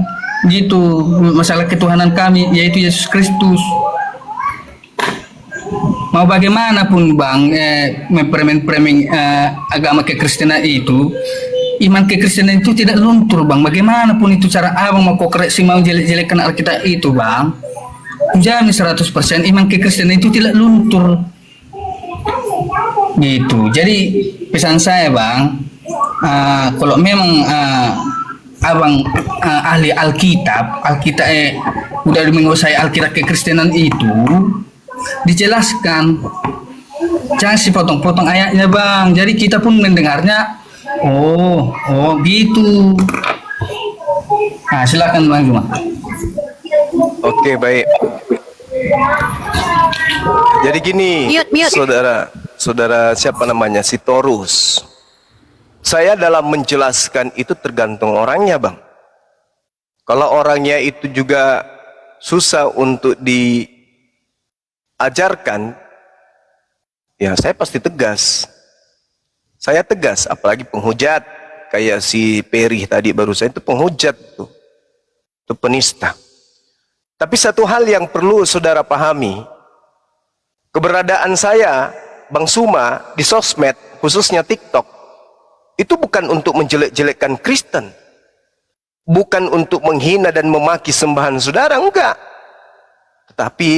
gitu masalah ketuhanan kami yaitu Yesus Kristus. Mau bagaimanapun Bang mempermain agama kekristenan itu, iman kekristenan itu tidak luntur Bang. Bagaimanapun itu cara abang mau koreksi mau jelek-jelekkan Alkitab itu Bang, jamin 100% iman kekristenan itu tidak luntur gitu. Jadi pesan saya Bang, kalau memang abang ahli Alkitab udah menguasai Alkitab kekristenan itu, dijelaskan, jangan sih potong-potong ayatnya Bang. Jadi kita pun mendengarnya, oh gitu. Nah silakan Bang Zuma. Oke, baik. Jadi gini, Mute. saudara siapa namanya, Sitorus. Saya dalam menjelaskan itu tergantung orangnya Bang. Kalau orangnya itu juga susah untuk diajarkan, ya saya pasti tegas. Saya tegas, apalagi penghujat. Kayak si Peri tadi barusan itu penghujat tuh. Itu penista. Tapi satu hal yang perlu saudara pahami, keberadaan saya, Bang Zuma, di sosmed, khususnya TikTok, itu bukan untuk menjelek-jelekkan Kristen. Bukan untuk menghina dan memaki sembahan saudara, enggak. Tetapi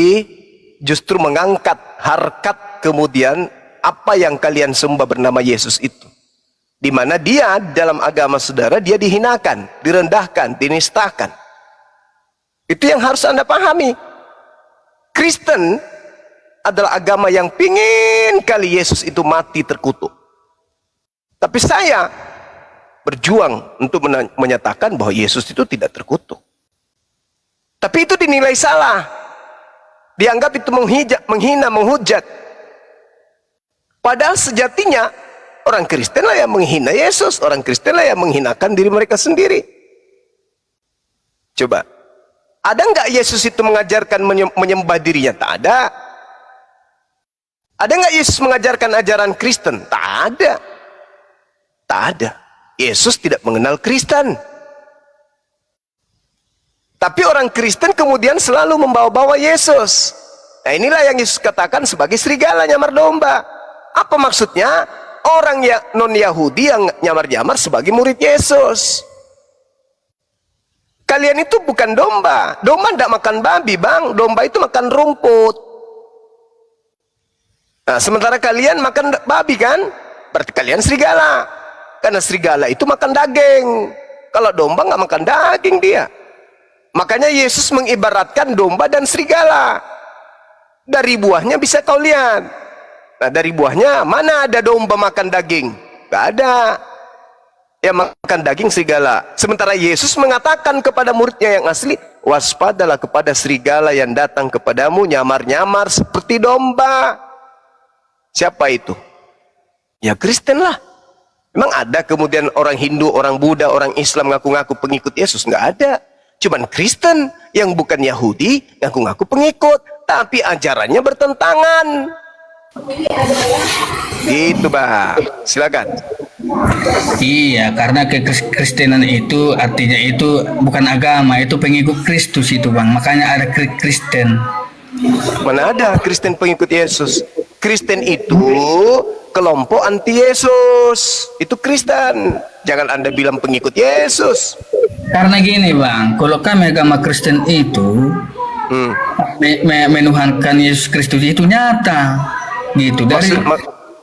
justru mengangkat harkat kemudian apa yang kalian sembah bernama Yesus itu. Di mana dia dalam agama saudara, dia dihinakan, direndahkan, dinistakan. Itu yang harus Anda pahami. Kristen adalah agama yang pingin kali Yesus itu mati terkutuk. Tapi saya berjuang untuk menyatakan bahwa Yesus itu tidak terkutuk. Tapi itu dinilai salah. Dianggap itu menghina, menghujat. Padahal sejatinya orang Kristen lah yang menghina Yesus. Orang Kristen lah yang menghinakan diri mereka sendiri. Coba. Ada nggak Yesus itu mengajarkan menyembah dirinya? Tak ada. Ada nggak Yesus mengajarkan ajaran Kristen? Tak ada. Tak ada. Yesus tidak mengenal Kristen. Tapi orang Kristen kemudian selalu membawa-bawa Yesus. Nah inilah yang Yesus katakan sebagai serigala nyamar domba. Apa maksudnya? Orang yang non-Yahudi yang nyamar-nyamar sebagai murid Yesus. Kalian itu bukan domba. Domba tidak makan babi Bang. Domba itu makan rumput. Nah sementara kalian makan babi kan? Berarti kalian serigala. Karena serigala itu makan daging. Kalau domba nggak makan daging dia. Makanya Yesus mengibaratkan domba dan serigala. Dari buahnya bisa kau lihat. Nah dari buahnya mana ada domba makan daging? Nggak ada. Yang makan daging serigala. Sementara Yesus mengatakan kepada muridnya yang asli, waspadalah kepada serigala yang datang kepadamu nyamar-nyamar seperti domba. Siapa itu? Ya Kristen lah. Memang ada kemudian orang Hindu, orang Buddha, orang Islam ngaku-ngaku pengikut Yesus? Nggak ada. Cuman Kristen yang bukan Yahudi ngaku-ngaku pengikut, tapi ajarannya bertentangan. Gitu Bang. Silakan. Iya, karena kekristenan itu artinya itu bukan agama, itu pengikut Kristus itu Bang. Makanya ada Kristen. Mana ada Kristen pengikut Yesus? Kristen itu kelompok anti Yesus. Itu Kristen. Jangan Anda bilang pengikut Yesus. Karena gini Bang, kalau kami agama Kristen itu menuhankan Yesus Kristus itu nyata gitu dari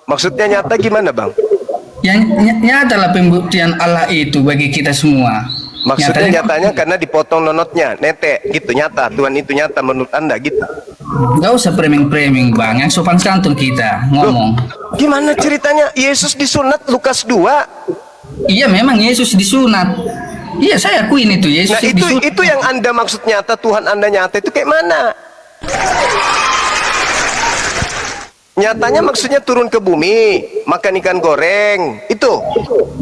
Maksudnya nyata gimana, Bang? yang nyata lah pembuktian Allah itu bagi kita semua. Maksudnya nyatanya karena dipotong nonotnya, netek gitu, nyata Tuhan itu nyata menurut Anda gitu. Nggak usah preming-preming Bang, yang sopan santun kita ngomong. Gimana ceritanya Yesus disunat Lukas 2? Iya memang Yesus disunat. Iya saya akuin itu Yesus Nah disunat. itu yang Anda maksud nyata, Tuhan Anda nyata itu kayak mana? Nyatanya maksudnya turun ke bumi, makan ikan goreng, itu.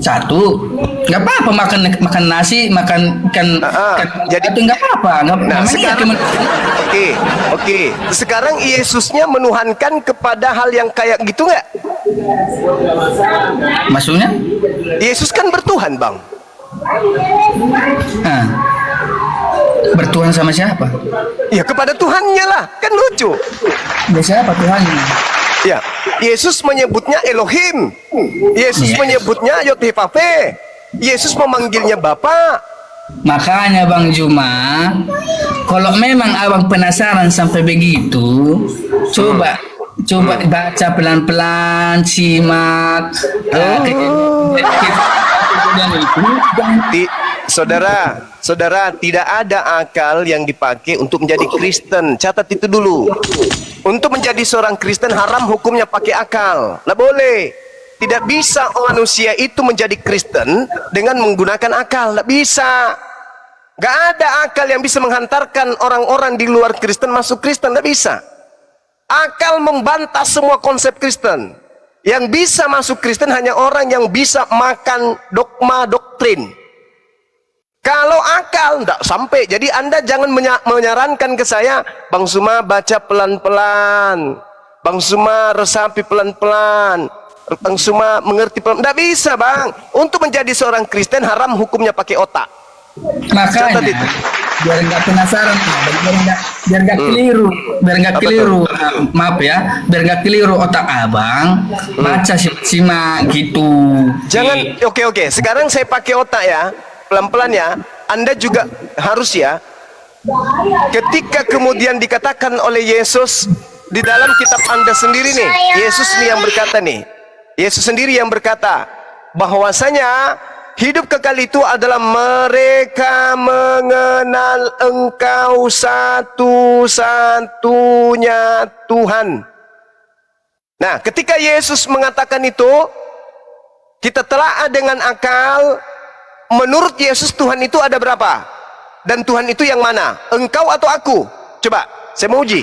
Satu, nggak apa-apa makan nasi, makan ikan. Jadi itu nggak apa-apa. Nah, sekarang, oke. Sekarang Yesusnya menuhankan kepada hal yang kayak gitu nggak? Maksudnya? Yesus kan bertuhan, Bang. Nah, bertuhan sama siapa? Ya kepada Tuhannya lah, kan lucu. Ya siapa Tuhannya? Ya, Yesus menyebutnya Elohim. Yesus menyebutnya Yotevave. Yesus memanggilnya Bapa. Makanya Bang Juma, kalau memang abang penasaran sampai begitu, coba baca pelan-pelan, simak. Saudara, tidak ada akal yang dipakai untuk menjadi Kristen. Catat itu dulu. Untuk menjadi seorang Kristen haram hukumnya pakai akal. Nggak boleh. Tidak bisa manusia itu menjadi Kristen dengan menggunakan akal. Nggak bisa. Nggak ada akal yang bisa menghantarkan orang-orang di luar Kristen masuk Kristen. Nggak bisa. Akal membantah semua konsep Kristen. Yang bisa masuk Kristen hanya orang yang bisa makan dogma doktrin. Kalau akal tidak sampai. Jadi Anda jangan menyarankan ke saya, Bang Suma baca pelan-pelan, Bang Suma resapi pelan-pelan, Bang Suma mengerti pelan. Tidak bisa, Bang. Untuk menjadi seorang Kristen haram hukumnya pakai otak. Makanya biar nggak penasaran, biar nggak keliru, maaf ya, biar nggak keliru otak abang, baca simak gitu. Jangan, oke. Sekarang saya pakai otak ya. Pelan-pelan ya, Anda juga harus ya. Ketika kemudian dikatakan oleh Yesus di dalam kitab Anda sendiri nih, Yesus nih yang berkata nih, Yesus sendiri yang berkata bahwasanya hidup kekal itu adalah mereka mengenal Engkau satu-satunya Tuhan. Nah, ketika Yesus mengatakan itu, kita telah dengan akal. Menurut Yesus Tuhan itu ada berapa? Dan Tuhan itu yang mana? Engkau atau aku? Coba, saya mau uji.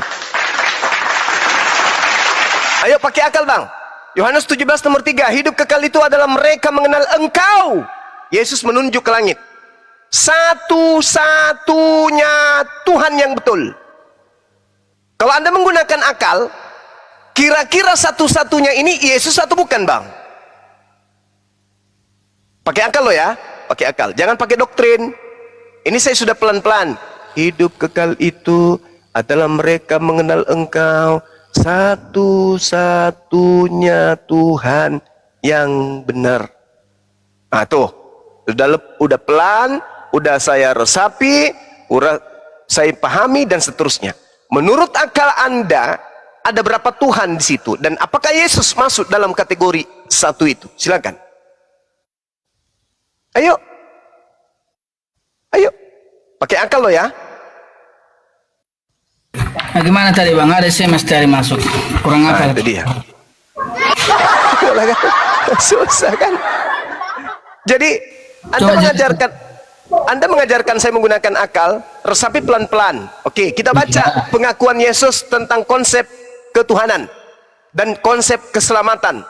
Ayo pakai akal, Bang. Yohanes 17 nomor 3. Hidup kekal itu adalah mereka mengenal Engkau. Yesus menunjuk ke langit. Satu-satunya Tuhan yang betul. Kalau Anda menggunakan akal, kira-kira satu-satunya ini Yesus atau bukan, Bang? Pakai akal lo ya. Pakai akal, jangan pakai doktrin. Ini saya sudah pelan-pelan. Hidup kekal itu adalah mereka mengenal Engkau satu-satunya Tuhan yang benar. Nah tuh, udah pelan, udah saya resapi, udah saya pahami dan seterusnya. Menurut akal Anda, ada berapa Tuhan di situ? Dan apakah Yesus masuk dalam kategori satu itu? Silakan. Ayo, pakai akal lo ya. Nah, gimana tadi Bang? Ada SMS tadi masuk. Kurang apa? Itu dia. Susah kan? Jadi Anda mengajarkan saya menggunakan akal, resapi pelan-pelan. Oke, kita baca pengakuan Yesus tentang konsep ketuhanan dan konsep keselamatan.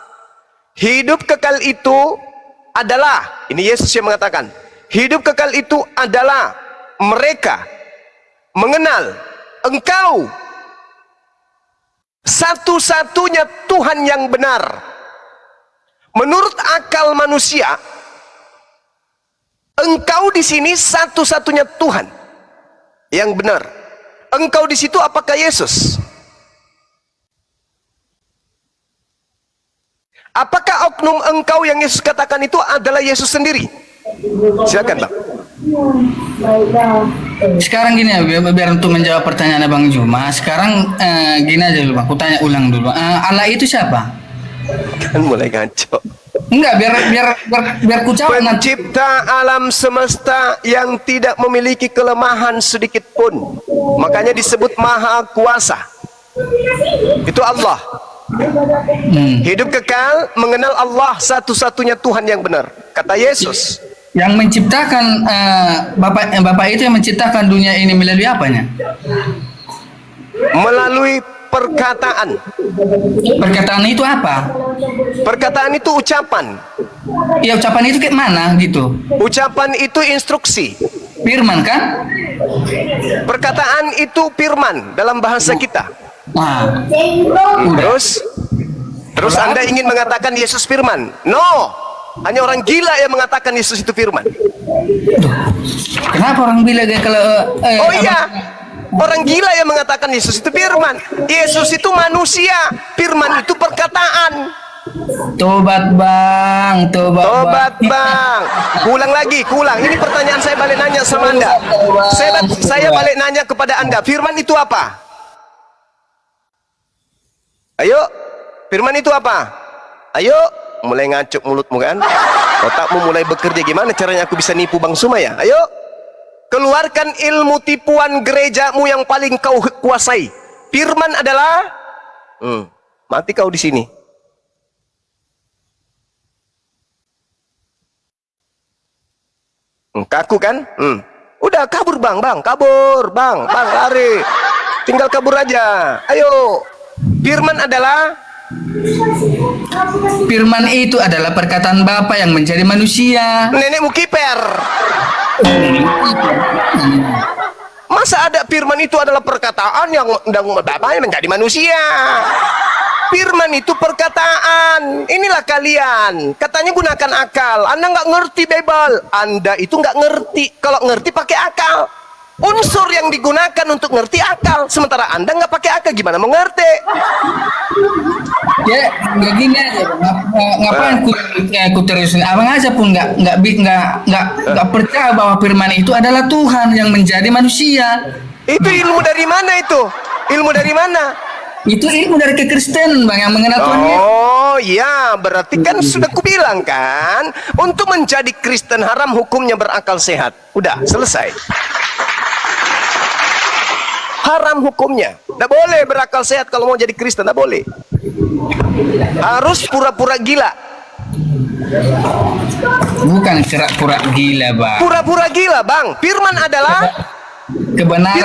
Hidup kekal itu adalah, ini Yesus yang mengatakan, hidup kekal itu adalah mereka mengenal Engkau satu-satunya Tuhan yang benar. Menurut akal manusia, Engkau di sini satu-satunya Tuhan yang benar. Engkau di situ apakah Yesus? Apakah oknum Engkau yang Yesus katakan itu adalah Yesus sendiri? Silakan, Bang. Sekarang gini ya, biar untuk menjawab pertanyaan Abang Juma. Sekarang gini aja dulu, Bang. Aku tanya ulang dulu. Allah itu siapa? Kan mulai ngaco. Enggak, biar ku jawab nanti. Pencipta alam semesta yang tidak memiliki kelemahan sedikit pun. Makanya disebut Maha Kuasa. Itu Allah. Hidup kekal, mengenal Allah satu-satunya Tuhan yang benar. Kata Yesus. Yang menciptakan Bapak itu yang menciptakan dunia ini melalui apanya? Melalui perkataan. Perkataan itu apa? Perkataan itu ucapan. Ya ucapan itu kayak mana gitu? Ucapan itu instruksi. Firman kan? Perkataan itu firman dalam bahasa kita. Nah, Terus Anda ingin mengatakan Yesus firman? No. Hanya orang gila yang mengatakan Yesus itu firman. kenapa orang bilang kalau Oh iya. Orang gila yang mengatakan Yesus itu firman. Yesus itu manusia. Firman itu perkataan. tobat bang, Tobat bang. Ulang lagi, ulang. Ini pertanyaan saya balik nanya sama Anda. Saya balik nanya kepada Anda. Firman itu apa? Ayo. Firman itu apa? Ayo. Mulai ngacuk mulutmu kan? Otakmu mulai bekerja. Gimana caranya aku bisa nipu Bang Suma ya? Ayo. Keluarkan ilmu tipuan gerejamu yang paling kau kuasai. Firman adalah mati kau di sini. Kaku kan? Udah kabur bang, kabur bang, lari. Tinggal kabur aja. Ayo. Firman adalah Firman itu adalah perkataan Bapa yang menjadi manusia. nenekmu kiper. Masa ada firman itu adalah perkataan yang Bapa yang menjadi manusia? Firman itu perkataan. Inilah kalian. Katanya gunakan akal. Anda nggak ngerti Bible. Anda itu nggak ngerti. Kalau ngerti pakai akal. Unsur yang digunakan untuk ngerti akal. Sementara Anda nggak pakai akal, gimana mengerti? Ya, nggak gini aja. Ngapain ku terusin? Abang aja pun nggak percaya bahwa firman itu adalah Tuhan yang menjadi manusia. Itu ilmu dari mana itu? Ilmu dari mana? Itu ilmu dari kekristenan bang yang mengenal Tuhan Yesus. Oh iya, berarti kan sudah kubilang kan, untuk menjadi Kristen haram hukumnya berakal sehat. Udah selesai. Haram hukumnya. Tidak boleh berakal sehat kalau mau jadi Kristen, tidak boleh. Harus pura-pura gila. Bukan pura-pura gila bang. Pura-pura gila bang. Firman adalah Kebenaran.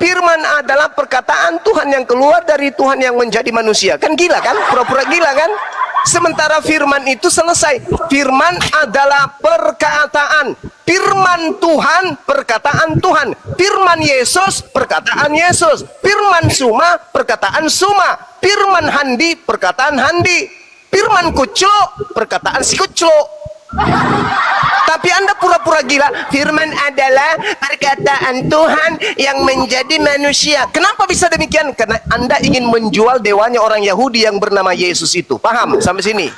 Firman adalah perkataan Tuhan yang keluar dari Tuhan yang menjadi manusia. Kan gila kan? Pura-pura gila kan? Sementara firman itu selesai. Firman adalah perkataan. Firman Tuhan, perkataan Tuhan. Firman Yesus, perkataan Yesus. Firman Suma, perkataan Suma. Firman Handi, perkataan Handi. Firman Kuclo, perkataan si Kuclo. Tapi Anda pura-pura gila. Firman adalah perkataan Tuhan yang menjadi manusia. Kenapa bisa demikian? Karena Anda ingin menjual dewanya orang Yahudi yang bernama Yesus itu. Paham sampai sini?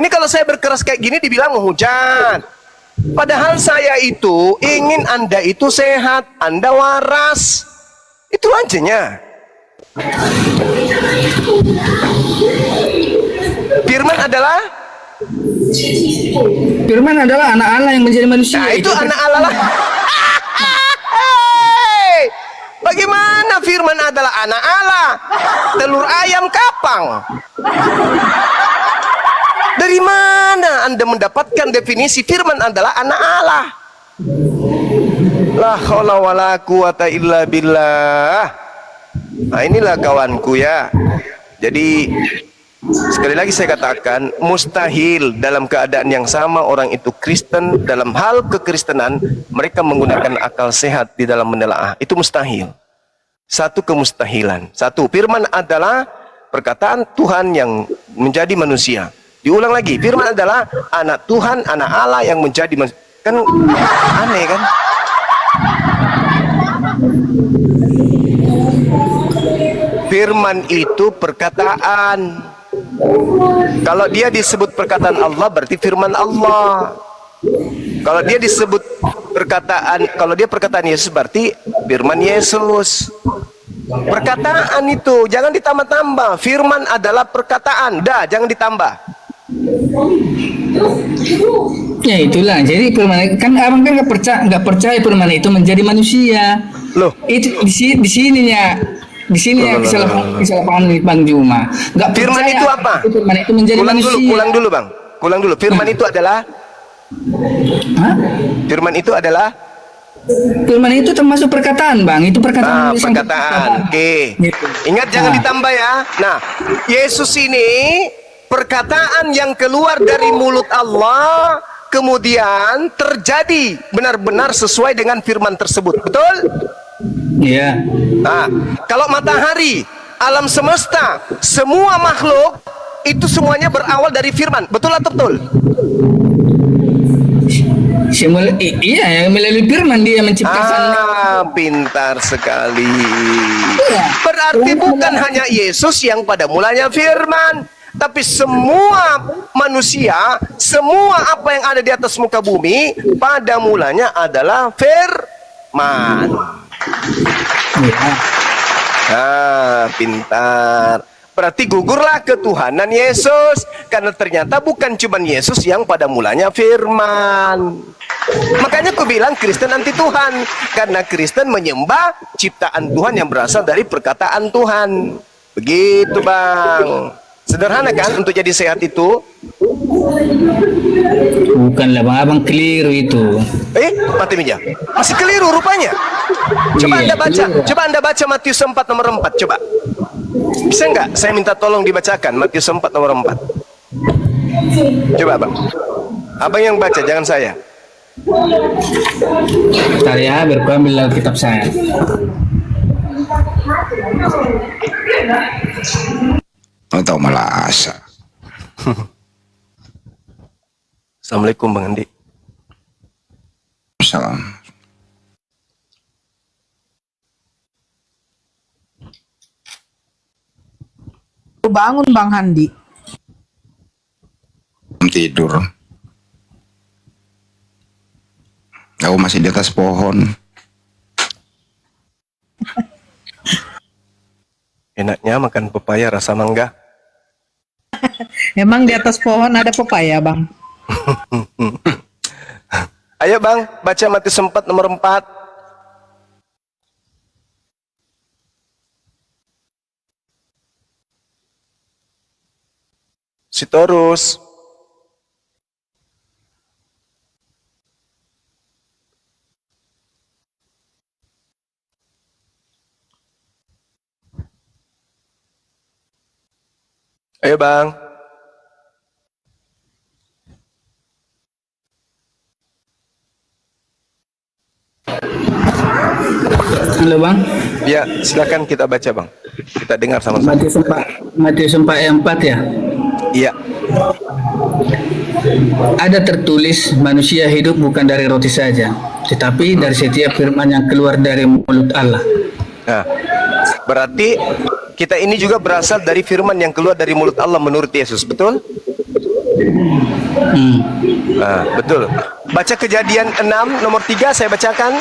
Ini kalau saya berkeras kayak gini dibilang menghujat. Padahal saya itu ingin Anda itu sehat, Anda waras. Itu ajanya. Firman adalah anak Allah yang menjadi manusia. Nah, itu anak Allah lah. Bagaimana firman adalah anak Allah? Telur ayam kapang. Dari mana Anda mendapatkan definisi firman adalah anak Allah? La haula wala quwata illa billah. Nah, inilah kawanku ya. Jadi sekali lagi saya katakan, mustahil dalam keadaan yang sama orang itu Kristen, dalam hal kekristenan mereka menggunakan akal sehat di dalam menelaah. Itu mustahil. Satu kemustahilan. Satu, firman adalah perkataan Tuhan yang menjadi manusia. Diulang lagi, firman adalah anak Tuhan, anak Allah yang menjadi manusia. Kan aneh kan? Firman itu perkataan. Kalau dia disebut perkataan Allah, berarti firman Allah. Kalau dia disebut kalau dia perkataan Yesus berarti firman Yesus. Perkataan itu jangan ditambah-tambah. Firman adalah perkataan, jangan ditambah. Ya itulah. Jadi firman kan abang kan nggak percaya firman itu menjadi manusia. Loh, Itu di sininya kesalahan Bang Juma. Nggak firman percaya itu apa? Firman itu menjadi manusia. Ulang dulu. Firman itu adalah Hah? Firman itu adalah Firman itu termasuk perkataan, Bang. Itu perkataan. perkataan. Oke. Gitu. Ingat jangan Nah. ditambah ya. Nah, Yesus ini perkataan yang keluar dari mulut Allah kemudian terjadi benar-benar sesuai dengan firman tersebut. Betul? Iya. Nah, kalau matahari, alam semesta, semua makhluk itu semuanya berawal dari firman. Betul atau betul? Iya, yang melalui firman dia menciptakan. Pintar sekali. Iya. Berarti bukan hanya Yesus yang pada mulanya firman, tapi semua manusia, semua apa yang ada di atas muka bumi pada mulanya adalah firman. Iya. Pintar. Berarti gugurlah ketuhanan Yesus, karena ternyata bukan cuma Yesus yang pada mulanya firman. Makanya aku bilang Kristen anti Tuhan, karena Kristen menyembah ciptaan Tuhan yang berasal dari perkataan Tuhan. Begitu Bang. Sederhana kan untuk jadi sehat itu? Bukanlah Bang, abang keliru itu. Mati meja. Masih keliru rupanya. Coba Iya, Anda baca Matius 4 nomor 4 coba. Bisa nggak saya minta tolong dibacakan Matius 4 nomor 4? Coba Bang. Abang yang baca, jangan saya. Bentar ya, biar ku ambil kitab saya. Atau malah asa. Assalamualaikum Bang Andi. Salam. Bangun Bang Handi. Tidur. Aku masih di atas pohon. Enaknya makan pepaya rasa mangga. Emang di atas pohon ada pepaya Bang? Ayo Bang, baca Matius 4 nomor 4. Sitorus. Ayo Bang. Halo Bang. Ya, silakan kita baca Bang. Kita dengar sama-sama. Matius 4 ayat 4 ya. Iya. Ada tertulis manusia hidup bukan dari roti saja, tetapi dari setiap firman yang keluar dari mulut Allah. Nah, berarti kita ini juga berasal dari firman yang keluar dari mulut Allah menurut Yesus, betul? Nah, betul. Baca Kejadian 6 nomor 3 saya bacakan.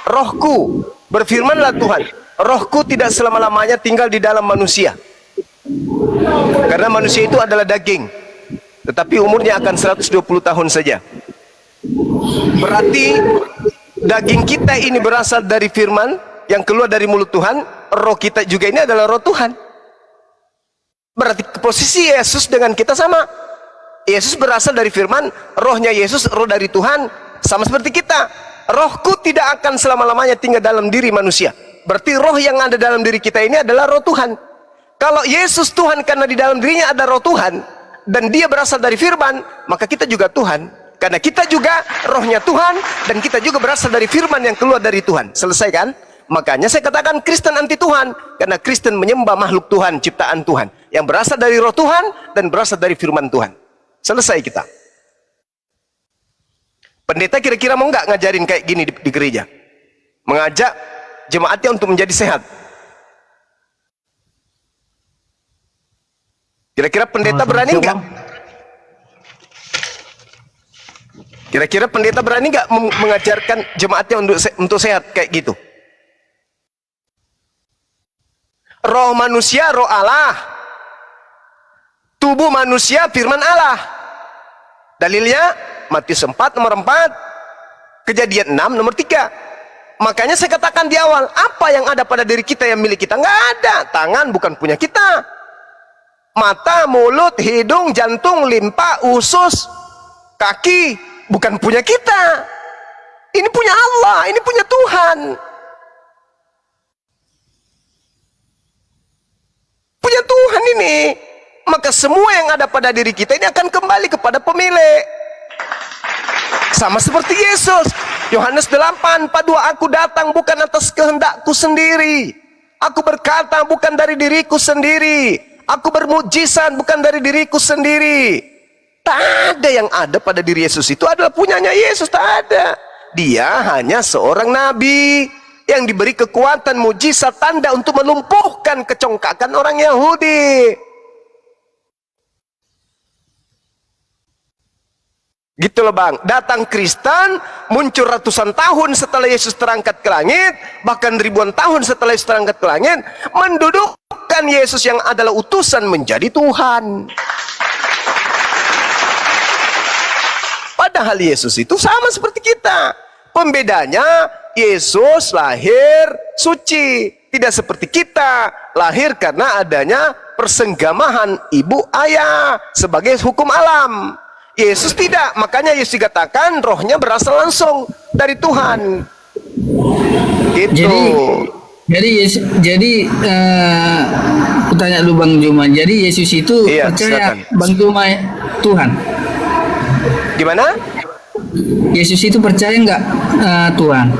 Rohku, berfirmanlah Tuhan, rohku tidak selama-lamanya tinggal di dalam manusia. Karena manusia itu adalah daging, tetapi umurnya akan 120 tahun saja. Berarti daging kita ini berasal dari firman yang keluar dari mulut Tuhan. Roh kita juga ini adalah roh Tuhan. Berarti posisi Yesus dengan kita sama. Yesus berasal dari firman, rohnya Yesus, roh dari Tuhan, sama seperti kita. Rohku tidak akan selama-lamanya tinggal dalam diri manusia. Berarti roh yang ada dalam diri kita ini adalah roh Tuhan. Kalau Yesus Tuhan karena di dalam dirinya ada roh Tuhan, dan dia berasal dari firman, maka kita juga Tuhan. Karena kita juga rohnya Tuhan, dan kita juga berasal dari firman yang keluar dari Tuhan. Selesai kan? Makanya saya katakan Kristen anti Tuhan, karena Kristen menyembah makhluk Tuhan, ciptaan Tuhan, yang berasal dari roh Tuhan dan berasal dari firman Tuhan. Selesai kita. Pendeta kira-kira mau nggak ngajarin kayak gini di gereja? Mengajak jemaatnya untuk menjadi sehat. Kira-kira pendeta berani nggak? Kira-kira pendeta berani nggak mengajarkan jemaatnya untuk sehat kayak gitu? Roh manusia, roh Allah. Tubuh manusia, firman Allah. Dalilnya Matius 4 nomor 4, Kejadian 6 nomor 3. Makanya saya katakan di awal, apa yang ada pada diri kita yang milik kita? Nggak ada. Tangan bukan punya kita. Mata, mulut, hidung, jantung, limpa, usus, kaki bukan punya kita. Ini punya Allah, ini punya Tuhan. Punya Tuhan ini. Maka semua yang ada pada diri kita ini akan kembali kepada pemilik. Sama seperti Yesus. Yohanes 8:42, aku datang bukan atas kehendakku sendiri. Aku berkata bukan dari diriku sendiri. Aku bermujizat bukan dari diriku sendiri. Tak ada yang ada pada diri Yesus itu adalah punyanya Yesus, tak ada. Dia hanya seorang nabi yang diberi kekuatan, mujizat, tanda untuk melumpuhkan kecongkakan orang Yahudi. Gitu loh bang, datang Kristen, muncul ratusan tahun setelah Yesus terangkat ke langit, bahkan ribuan tahun setelah Yesus terangkat ke langit, mendudukkan Yesus yang adalah utusan menjadi Tuhan. Padahal Yesus itu sama seperti kita. Pembedanya, Yesus lahir suci, tidak seperti kita, lahir karena adanya persenggamahan ibu ayah sebagai hukum alam. Yesus tidak, makanya Yesus dikatakan rohnya berasal langsung dari Tuhan. Gitu. Jadi aku tanya dulu Bang Juma. Jadi Yesus itu percaya silakan. Bang Juma Tuhan? Gimana? Yesus itu percaya nggak Tuhan?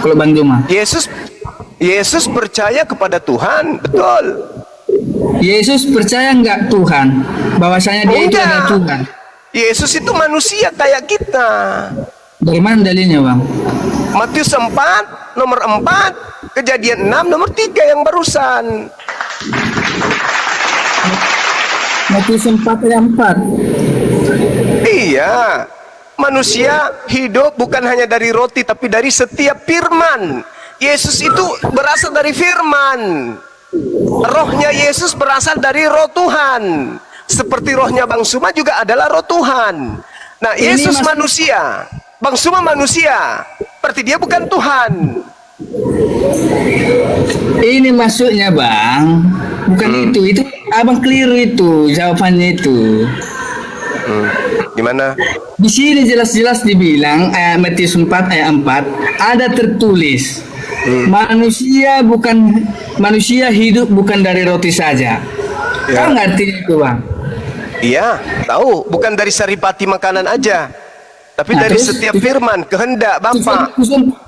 Kalau Bang Juma? Yesus percaya kepada Tuhan, betul. Yesus percaya nggak Tuhan? Bahwasanya dia itu adalah Tuhan? Yesus itu manusia kayak kita. Dari mana dalilnya Bang? Matius 4 nomor 4, Kejadian 6 nomor 3 yang barusan. Matius 4 ayat 4. Iya, manusia hidup bukan hanya dari roti tapi dari setiap firman. Yesus itu berasal dari firman. Rohnya Yesus berasal dari roh Tuhan. Seperti rohnya Bang Suma juga adalah roh Tuhan. Nah, Yesus manusia, Bang Suma manusia, berarti dia bukan Tuhan. Ini maksudnya Bang, bukan itu abang keliru itu jawabannya itu. Gimana? Di sini jelas-jelas dibilang ayat Matius 4 ayat 4 ada tertulis manusia hidup bukan dari roti saja. Kau ngerti itu Bang? Iya, tahu. Bukan dari saripati makanan aja, tapi dari setiap firman, kehendak Bapa.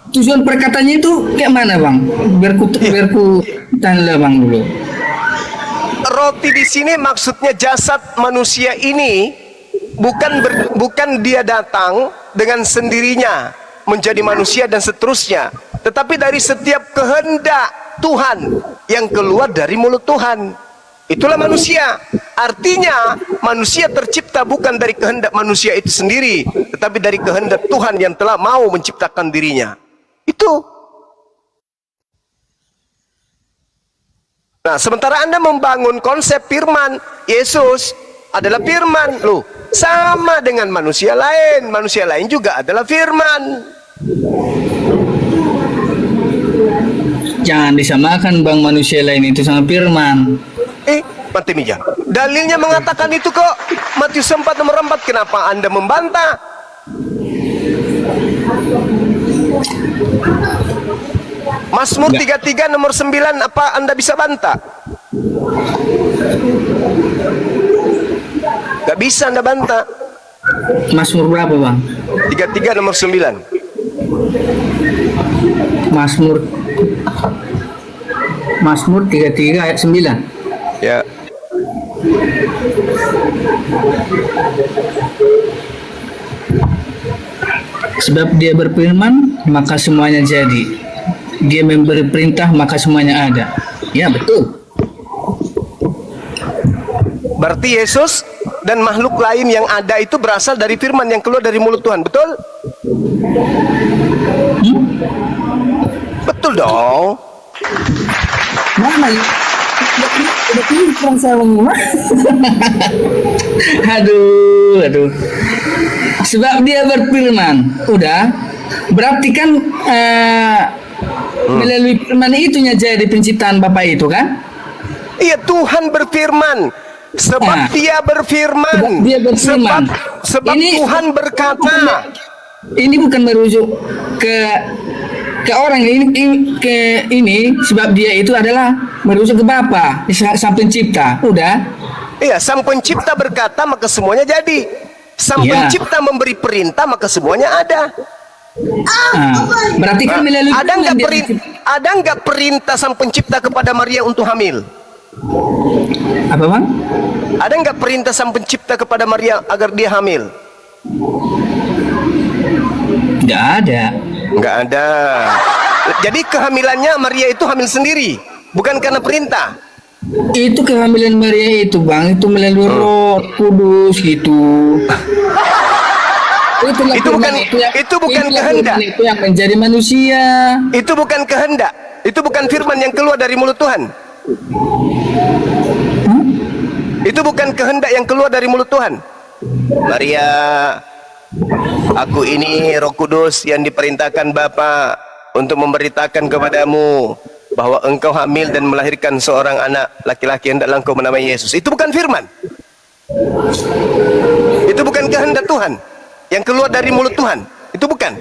Tujuan perkataannya itu kayak mana Bang? Biar ku tanya Bang dulu. Roti di sini maksudnya jasad manusia ini bukan dia datang dengan sendirinya menjadi manusia dan seterusnya, tetapi dari setiap kehendak Tuhan yang keluar dari mulut Tuhan. Itulah manusia. Artinya manusia tercipta bukan dari kehendak manusia itu sendiri, tetapi dari kehendak Tuhan yang telah mau menciptakan dirinya. Itu. Nah, sementara Anda membangun konsep firman, Yesus adalah firman. Loh, sama dengan manusia lain. Manusia lain juga adalah firman. Jangan disamakan Bang, manusia lain itu sama firman. Mati Mija. Dalilnya mengatakan itu kok. Matius 4 nomor 4. Kenapa Anda membantah? Mazmur 33 nomor 9. Apa Anda bisa bantah? Gak bisa Anda bantah. Mazmur berapa Bang? 33 nomor 9. Mazmur 33 ayat 9. Ya. Sebab dia berfirman maka semuanya jadi, dia memberi perintah maka semuanya ada. Ya betul. Berarti Yesus dan makhluk lain yang ada itu berasal dari firman yang keluar dari mulut Tuhan, betul? Betul dong. Mana? Aduh. Sebab dia berfirman, udah. Berarti kan melalui firman itunya jadi penciptaan Bapak itu kan? Iya, Tuhan berfirman. Sebab dia berfirman. Dia berfirman. Sebab Tuhan berkata. Ini bukan merujuk ke orang ini sebab dia itu adalah merujuk ke Bapa, Sang Pencipta. Udah. Iya, Sang Pencipta berkata maka semuanya jadi. Sang Iya. Pencipta memberi perintah maka semuanya ada. Berarti kan melalui Ada nggak perintah Sang Pencipta kepada Maria untuk hamil? apa bang? Ada nggak perintah Sang Pencipta kepada Maria agar dia hamil? Nggak ada. Nggak ada. Jadi kehamilannya Maria itu hamil sendiri, bukan karena perintah. Itu kehamilan Maria itu bang, itu melalui Roh Kudus gitu. Itu bukan kehendak. Itu yang menjadi manusia. Itu bukan kehendak. Itu bukan firman yang keluar dari mulut Tuhan. Itu bukan kehendak yang keluar dari mulut Tuhan. Maria, aku ini Roh Kudus yang diperintahkan Bapa untuk memberitakan kepadamu bahwa engkau hamil dan melahirkan seorang anak laki-laki, hendaklah engkau menamai Yesus. Itu bukan firman. Itu bukan kehendak Tuhan yang keluar dari mulut Tuhan. Itu bukan.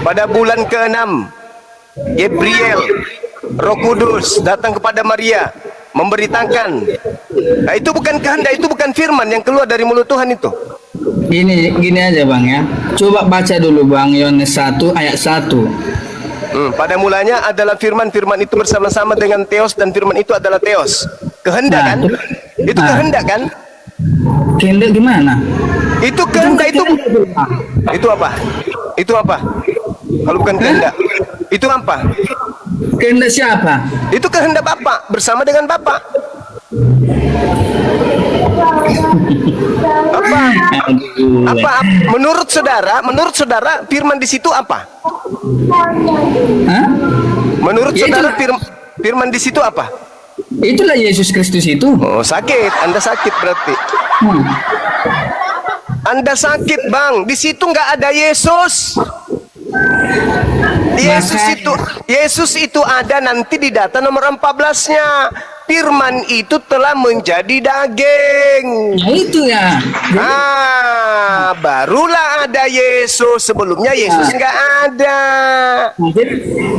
Pada bulan ke-6, Gabriel, Roh Kudus datang kepada Maria memberitakan. Nah, itu bukan kehendak, itu bukan firman yang keluar dari mulut Tuhan itu. Gini aja bang ya. Coba baca dulu bang Yohanes 1 ayat 1. Pada mulanya adalah firman, firman itu bersama-sama dengan Theos dan firman itu adalah Theos. Kehendak kan? Itu kehendak kan? Kehendak gimana? Itu kehendak itu. Itu apa? Itu apa? Kalau bukan kehendak, itu apa? Kehendak siapa? Itu kehendak Bapa bersama dengan Bapa. Apa? Menurut saudara, firman di situ apa? Hah? Menurut saudara firman di situ apa? Itulah Yesus Kristus itu. Oh, sakit. Anda sakit berarti. Anda sakit, Bang. Di situ nggak ada Yesus. Yesus itu ada nanti di data nomor 14-nya. Firman itu telah menjadi daging. Nah itu ya. Barulah ada Yesus. Sebelumnya Yesus nggak ada.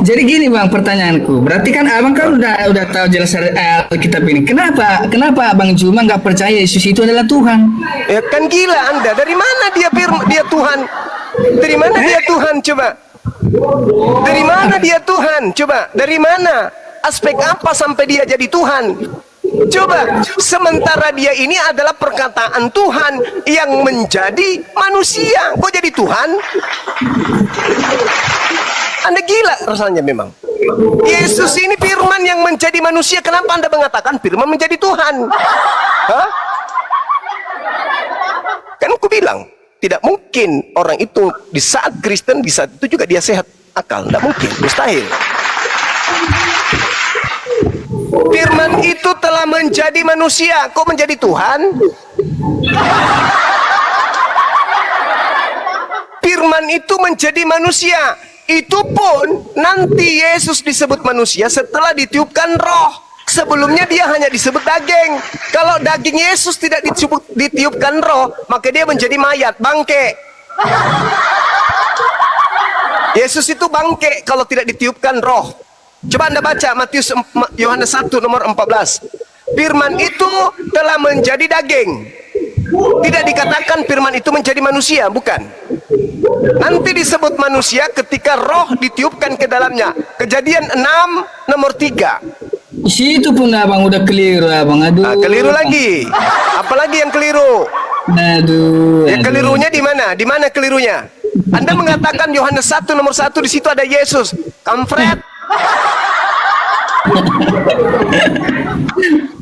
Jadi gini bang, pertanyaanku. Berarti kan abang kan udah tahu jelas Alkitab ini. Kenapa abang Juma nggak percaya Yesus itu adalah Tuhan? Ya kan gila Anda. Dari mana dia Tuhan? Dari mana dia Tuhan? Coba. Dari mana dia Tuhan? Coba. Dari mana? Aspek apa sampai dia jadi Tuhan? Coba, sementara dia ini adalah perkataan Tuhan yang menjadi manusia. Kok jadi Tuhan? Anda gila rasanya memang. Yesus ini firman yang menjadi manusia. Kenapa Anda mengatakan firman menjadi Tuhan? Hah? Kan aku bilang, tidak mungkin orang itu di saat Kristen, di saat itu juga dia sehat akal. Tidak mungkin, mustahil. Firman itu telah menjadi manusia. Kok menjadi Tuhan? Firman itu menjadi manusia. Itu pun nanti Yesus disebut manusia setelah ditiupkan roh. Sebelumnya dia hanya disebut daging. Kalau daging Yesus tidak ditiupkan roh, maka dia menjadi mayat, bangke. Yesus itu bangke kalau tidak ditiupkan roh. Coba Anda baca Yohanes 1 nomor 14. Firman itu telah menjadi daging. Tidak dikatakan firman itu menjadi manusia, bukan. Nanti disebut manusia ketika roh ditiupkan ke dalamnya. Kejadian 6 nomor 3. Di situ pun abang udah keliru abang. Aduh. Keliru lagi. Apalagi yang keliru? Aduh. Ya, kelirunya di mana? Di mana kelirunya? Anda mengatakan Yohanes 1 nomor 1 di situ ada Yesus. Kampret.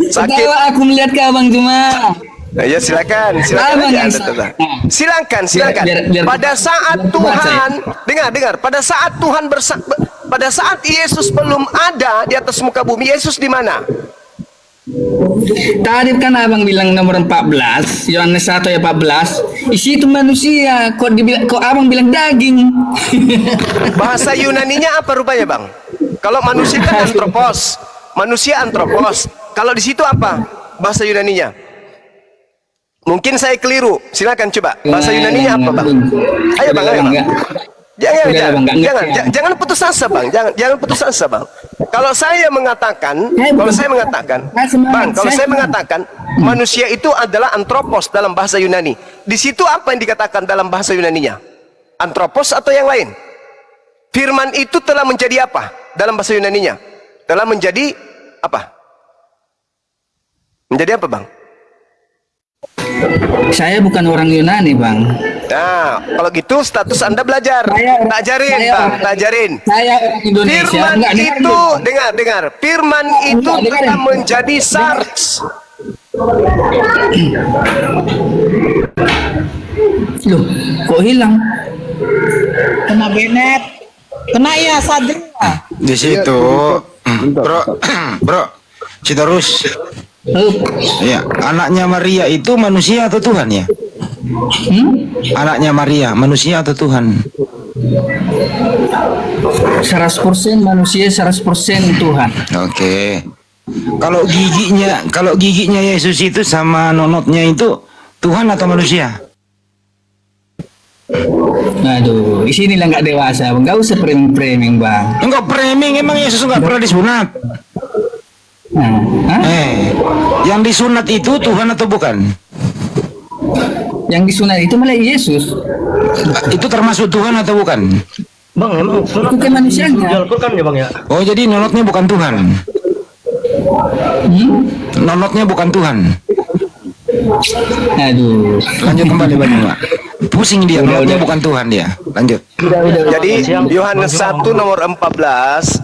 Sakit. Ketawa aku melihat ke Abang Juma. Nah, ya silakan Abang aja yang Anda tetap. Silakan. biar- Pada saat biar- Tuhan, dengar, pada saat Tuhan pada saat Yesus belum ada di atas muka bumi, Yesus di mana? Tadi kan Abang bilang nomor 14, Yohanes 1 ayat 14, isi itu manusia, kok Abang bilang daging. Bahasa Yunaninya apa rupanya, Bang? Kalau manusia kan anthropos, manusia anthropos. Kalau di situ apa bahasa Yunaninya? Mungkin saya keliru. Silakan coba. Bahasa Yunaninya apa, Bang? Ayo, Bang. Jangan putus asa, Bang. Jangan putus asa, Bang. Kalau saya mengatakan, manusia itu adalah anthropos dalam bahasa Yunani. Di situ apa yang dikatakan dalam bahasa Yunaninya? Anthropos atau yang lain? Firman itu telah menjadi apa dalam bahasa Yunaninya? Telah menjadi apa? Menjadi apa, Bang? Saya bukan orang Yunani, Bang. Nah, kalau gitu status Anda belajar. Tak ajarin. Saya orang Indonesia. Firman itu, dengar. Firman itu telah menjadi SARS. Loh, kok hilang? Kena Benet. Kena ya Sadria. Di situ, bro, Citarus. Ya, anaknya Maria itu manusia atau Tuhan ya? Anaknya Maria, manusia atau Tuhan? 100% manusia, 100% Tuhan. Oke. Kalau giginya Yesus itu sama nonotnya itu Tuhan atau manusia? Aduh, di sini lah nggak dewasa, Bang. Nggak usah framing, Bang. Enggak framing, emang Yesus nggak pernah disunat. Yang disunat itu Tuhan atau bukan? Yang disunat itu malah Yesus. Itu termasuk Tuhan atau bukan? Bang, emang Itu kan manusianya. di Al-Quran ya Bang ya? Oh, jadi nonotnya bukan Tuhan. Nonotnya bukan Tuhan. Aduh. Lanjut kembali Bang Juma. Pusing dia, nonotnya bukan Tuhan dia. Lanjut. Jadi Yohanes 1 nomor 14.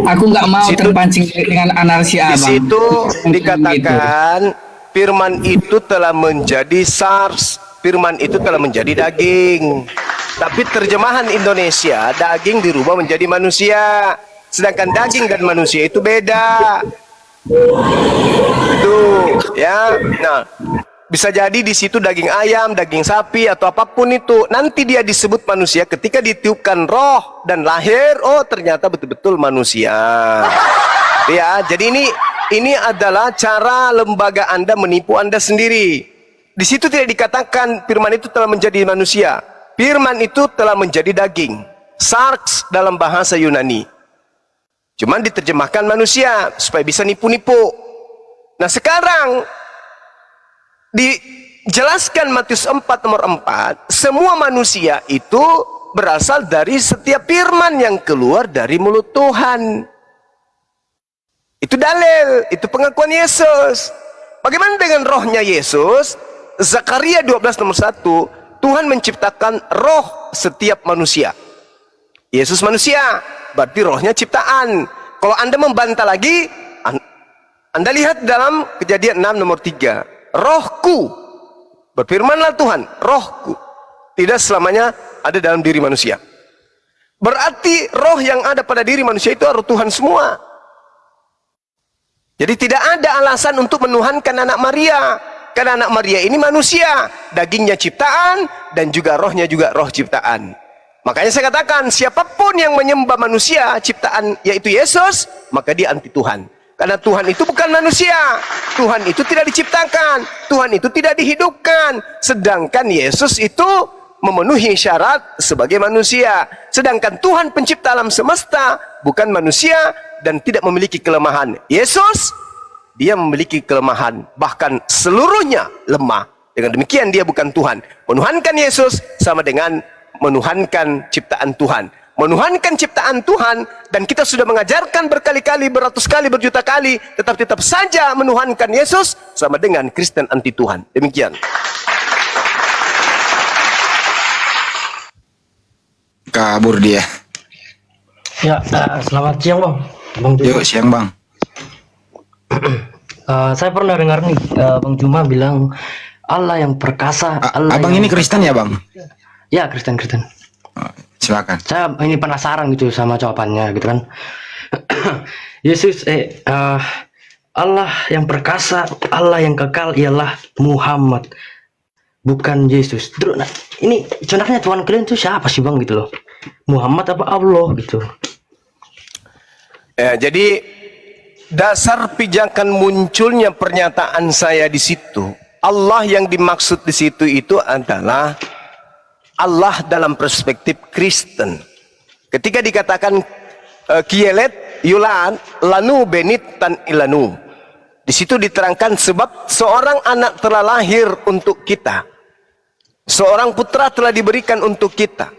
Aku nggak mau terpancing dengan anarki Di Abang. situ dikatakan firman itu telah menjadi SARS. Firman itu telah menjadi daging. Tapi terjemahan Indonesia, daging dirubah menjadi manusia. Sedangkan daging dan manusia itu beda. Itu ya. Nah, bisa jadi di situ daging ayam, daging sapi atau apapun itu. Nanti dia disebut manusia ketika ditiupkan roh dan lahir. Oh, ternyata betul-betul manusia. Ya, jadi ini adalah cara lembaga Anda menipu Anda sendiri. Di situ tidak dikatakan firman itu telah menjadi manusia. Firman itu telah menjadi daging. Sarx dalam bahasa Yunani. Cuman diterjemahkan manusia supaya bisa nipu-nipu. Nah, sekarang dijelaskan Matius 4 nomor 4, semua manusia itu berasal dari setiap firman yang keluar dari mulut Tuhan. Itu dalil, itu pengakuan Yesus. Bagaimana dengan rohnya Yesus? Zakaria 12 nomor 1, Tuhan menciptakan roh setiap manusia. Yesus manusia, berarti rohnya ciptaan. Kalau Anda membantah lagi, Anda lihat dalam Kejadian 6 nomor 3. Rohku, berfirmanlah Tuhan, rohku tidak selamanya ada dalam diri manusia. Berarti roh yang ada pada diri manusia itu roh Tuhan semua. Jadi tidak ada alasan untuk menuhankan anak Maria, karena anak Maria ini manusia, dagingnya ciptaan dan juga rohnya juga roh ciptaan. Makanya saya katakan siapapun yang menyembah manusia ciptaan yaitu Yesus, maka dia anti Tuhan. Karena Tuhan itu bukan manusia. Tuhan itu tidak diciptakan. Tuhan itu tidak dihidupkan. Sedangkan Yesus itu memenuhi syarat sebagai manusia. Sedangkan Tuhan pencipta alam semesta bukan manusia dan tidak memiliki kelemahan. Yesus, dia memiliki kelemahan. Bahkan seluruhnya lemah. Dengan demikian dia bukan Tuhan. Menuhankan Yesus sama dengan menuhankan ciptaan Tuhan. Menuhankan ciptaan Tuhan, dan kita sudah mengajarkan berkali-kali, beratus kali, berjuta kali, tetap saja menuhankan Yesus sama dengan Kristen anti Tuhan. Demikian. Kabur dia. Ya, selamat siang Bang. Bang Juma. Yuk, siang bang. Saya pernah dengar nih Bang Juma bilang Allah yang perkasa. Allah Abang yang ini Kristen ya bang? Ya, Kristen. Silakan. Saya ini penasaran gitu sama jawabannya gitu kan. Yesus Allah yang perkasa, Allah yang kekal ialah Muhammad, bukan Yesus. Terus nah, ini sebenarnya Tuhan kalian itu siapa sih bang gitu loh? Muhammad apa Allah gitu? Ya, jadi dasar pijakan munculnya pernyataan saya di situ, Allah yang dimaksud di situ itu adalah Allah dalam perspektif Kristen. Ketika dikatakan kielet yulan lanu benit tan ilanu, di situ diterangkan sebab seorang anak telah lahir untuk kita, seorang putra telah diberikan untuk kita,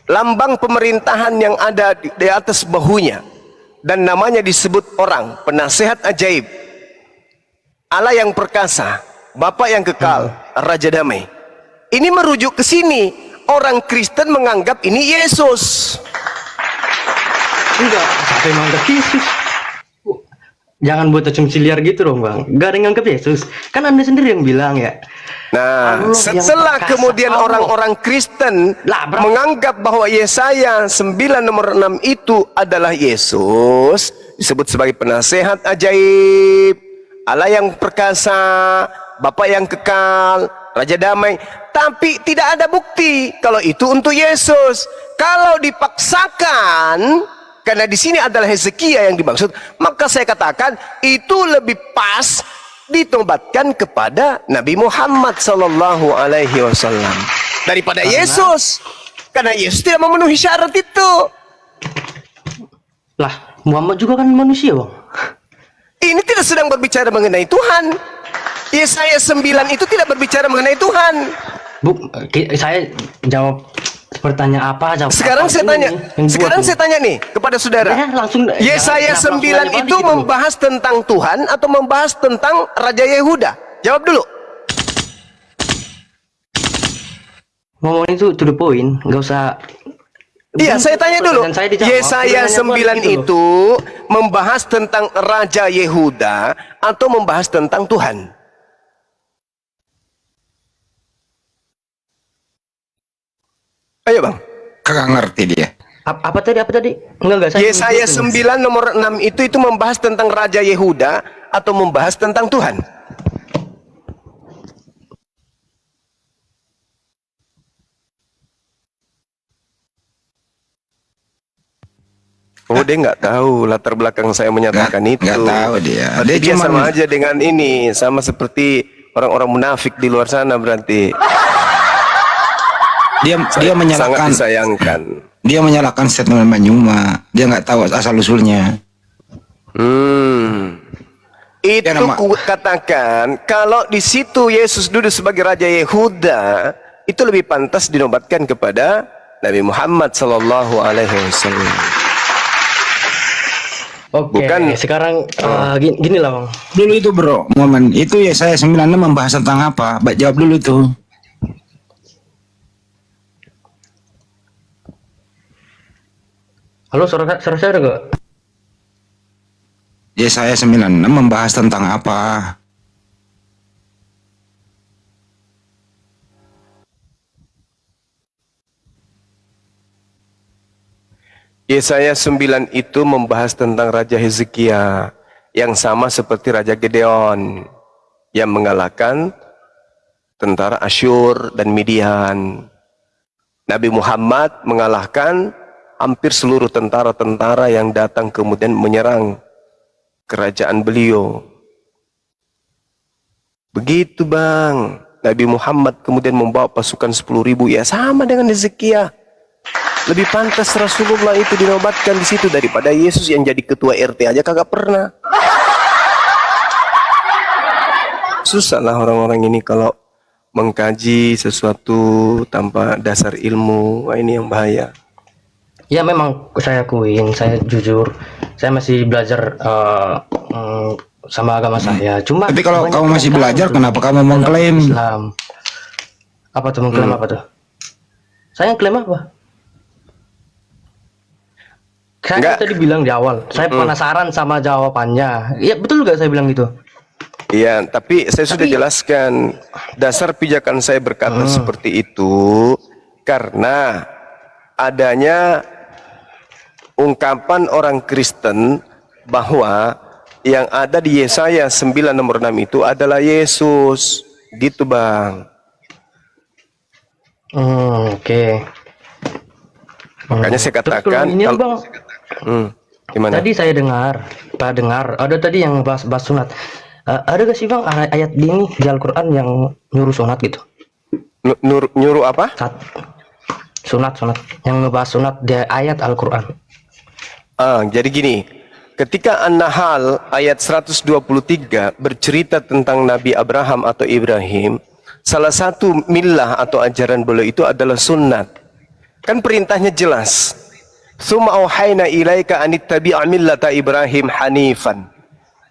lambang pemerintahan yang ada di atas bahunya, dan namanya disebut orang penasehat ajaib, Allah yang perkasa, Bapa yang kekal, Raja damai. Ini merujuk ke sini. Orang Kristen menganggap ini Yesus. Enggak, sampai menganggap Yesus. Jangan buat asumsi liar gitu dong bang. Gak ada yang nganggap Yesus. Kan anda sendiri yang bilang ya. Nah, Allah yang setelah perkasa, kemudian Allah. orang-orang Kristen Lah, menganggap bahwa Yesaya 9 nomor 6 itu adalah Yesus, disebut sebagai penasehat ajaib, Allah yang perkasa, Bapa yang kekal, Raja damai, tapi tidak ada bukti kalau itu untuk Yesus. Kalau dipaksakan, karena di sini adalah Hezekia yang dimaksud, maka saya katakan itu lebih pas ditobatkan kepada Nabi Muhammad sallallahu alaihi wasallam daripada Yesus, karena Yesus tidak memenuhi syarat itu. Lah, Muhammad juga kan manusia bang. Ini tidak sedang berbicara mengenai Tuhan. Yesaya 9 itu tidak berbicara mengenai Tuhan. Saya jawab pertanyaan apa? Jawab Sekarang apa saya ini tanya, yang buat sekarang nih? saya tanya nih kepada saudara. Ya, langsung Yesaya jangan 9 langsung itu gitu. membahas tentang Tuhan atau membahas tentang Raja Yehuda? Jawab dulu. Ngomong itu to the point, nggak usah. Iya, saya tanya dulu. Pertanyaan saya dijawab. Yesaya Pertanyaan 9 gua gitu loh. itu membahas tentang Raja Yehuda atau membahas tentang Tuhan? Ayo bang. Kagak ngerti dia. Apa tadi? Enggak saya. Yesaya 9 nomor 6 itu membahas tentang Raja Yehuda atau membahas tentang Tuhan? Oh, dia nggak tahu latar belakang saya menyatakan itu. Nggak tahu dia. Berarti dia cuma sama aja dengan ini, sama seperti orang-orang munafik di luar sana berarti. dia Sangat menyalahkan, disayangkan. dia menyalahkan statement Bang Juma. Dia nggak tahu asal usulnya. Itu Ya, nama- ku katakan kalau di situ Yesus duduk sebagai Raja Yehuda, itu lebih pantas dinobatkan kepada Nabi Muhammad sallallahu alaihi wasallam. Oke, Bukan- sekarang gini lah bang. Dulu itu bro, momen itu ya saya 96 membahas tentang apa? Baik jawab dulu tuh. Halo, suara saya ada gak? Ya saya 96 membahas tentang apa? Yesaya 9 itu membahas tentang Raja Hezekia yang sama seperti Raja Gedeon yang mengalahkan tentara Asyur dan Midian. Nabi Muhammad mengalahkan hampir seluruh tentara-tentara yang datang kemudian menyerang kerajaan beliau. Begitu bang, Nabi Muhammad kemudian membawa pasukan 10.000, ya sama dengan Hezekia. Lebih pantas Rasulullah itu dinobatkan di situ daripada Yesus yang jadi ketua RT aja kagak pernah. Susah lah orang-orang ini kalau mengkaji sesuatu tanpa dasar ilmu. Wah, ini yang bahaya. Ya memang saya akuin, saya jujur, saya masih belajar sama agama saya. Cuma Tapi kalau banyak kamu masih yang belajar, tahu kenapa tuh kamu dalam mengklaim? Islam? Apa tuh mengklaim apa tuh? Saya klaim apa? Saya Enggak. kan tadi bilang di awal, saya penasaran sama jawabannya. Ya betul nggak saya bilang gitu? Iya, tapi saya sudah jelaskan dasar pijakan saya berkata seperti itu karena adanya ungkapan orang Kristen bahwa yang ada di Yesaya 9 nomor 6 itu adalah Yesus. Gitu, Bang. Oke. Makanya saya Terus katakan kalau ini kalau- Bang, gimana? tadi saya dengar ada tadi yang bahas sunat. Ada gak sih Bang ayat ini di Al-Quran yang nyuruh sunat gitu? Nyuruh apa? Sunat yang ngebahas sunat di ayat Al-Quran. Jadi gini, ketika An-Nahl ayat 123 bercerita tentang Nabi Abraham atau Ibrahim, salah satu millah atau ajaran beliau itu adalah sunnat. Kan perintahnya jelas. Tsumma auhayna ilaika anittabi'a millata Ibrahim hanifan.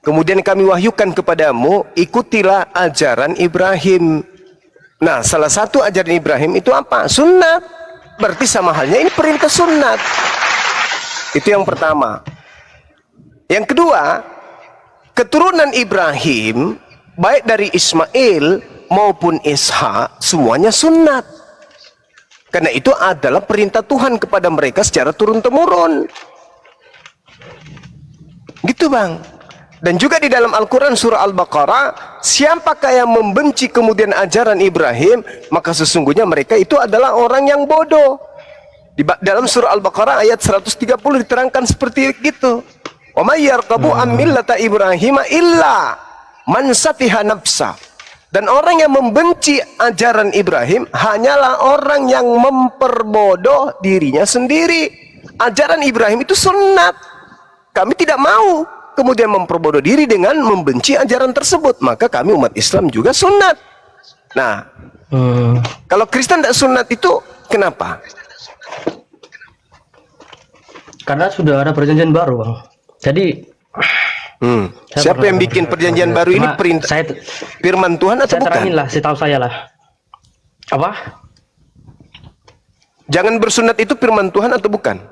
Kemudian kami wahyukan kepadamu, ikutilah ajaran Ibrahim. Nah, salah satu ajaran Ibrahim itu apa? Sunnat. Berarti sama halnya ini perintah sunnat. Itu yang pertama. Yang kedua, keturunan Ibrahim, baik dari Ismail maupun Ishak, semuanya sunnat. Karena itu adalah perintah Tuhan kepada mereka secara turun-temurun. Gitu, Bang. Dan juga di dalam Al-Quran surah Al-Baqarah, siapakah yang membenci kemudian ajaran Ibrahim, maka sesungguhnya mereka itu adalah orang yang bodoh. Dalam surah Al-Baqarah ayat 130 diterangkan seperti itu. Wa may yarqabu an millata Ibrahim illa man safiha nafsa. Dan orang yang membenci ajaran Ibrahim hanyalah orang yang memperbodoh dirinya sendiri. Ajaran Ibrahim itu sunnat. Kami tidak mau kemudian memperbodoh diri dengan membenci ajaran tersebut. Maka kami umat Islam juga sunnat. Nah, kalau Kristen tidak sunnat itu kenapa? Karena sudah ada perjanjian baru Bang. Jadi siapa yang bikin perjanjian baru ini? Perintah firman Tuhan atau saya bukan? terangin lah, setahu saya lah. Apa? Jangan bersunat itu firman Tuhan atau bukan?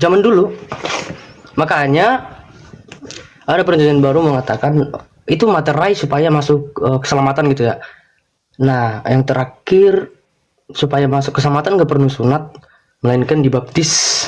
Zaman dulu. Makanya ada perjanjian baru mengatakan itu materai supaya masuk keselamatan gitu ya. Nah, yang terakhir supaya masuk keselamatan nggak perlu sunat, melainkan dibaptis.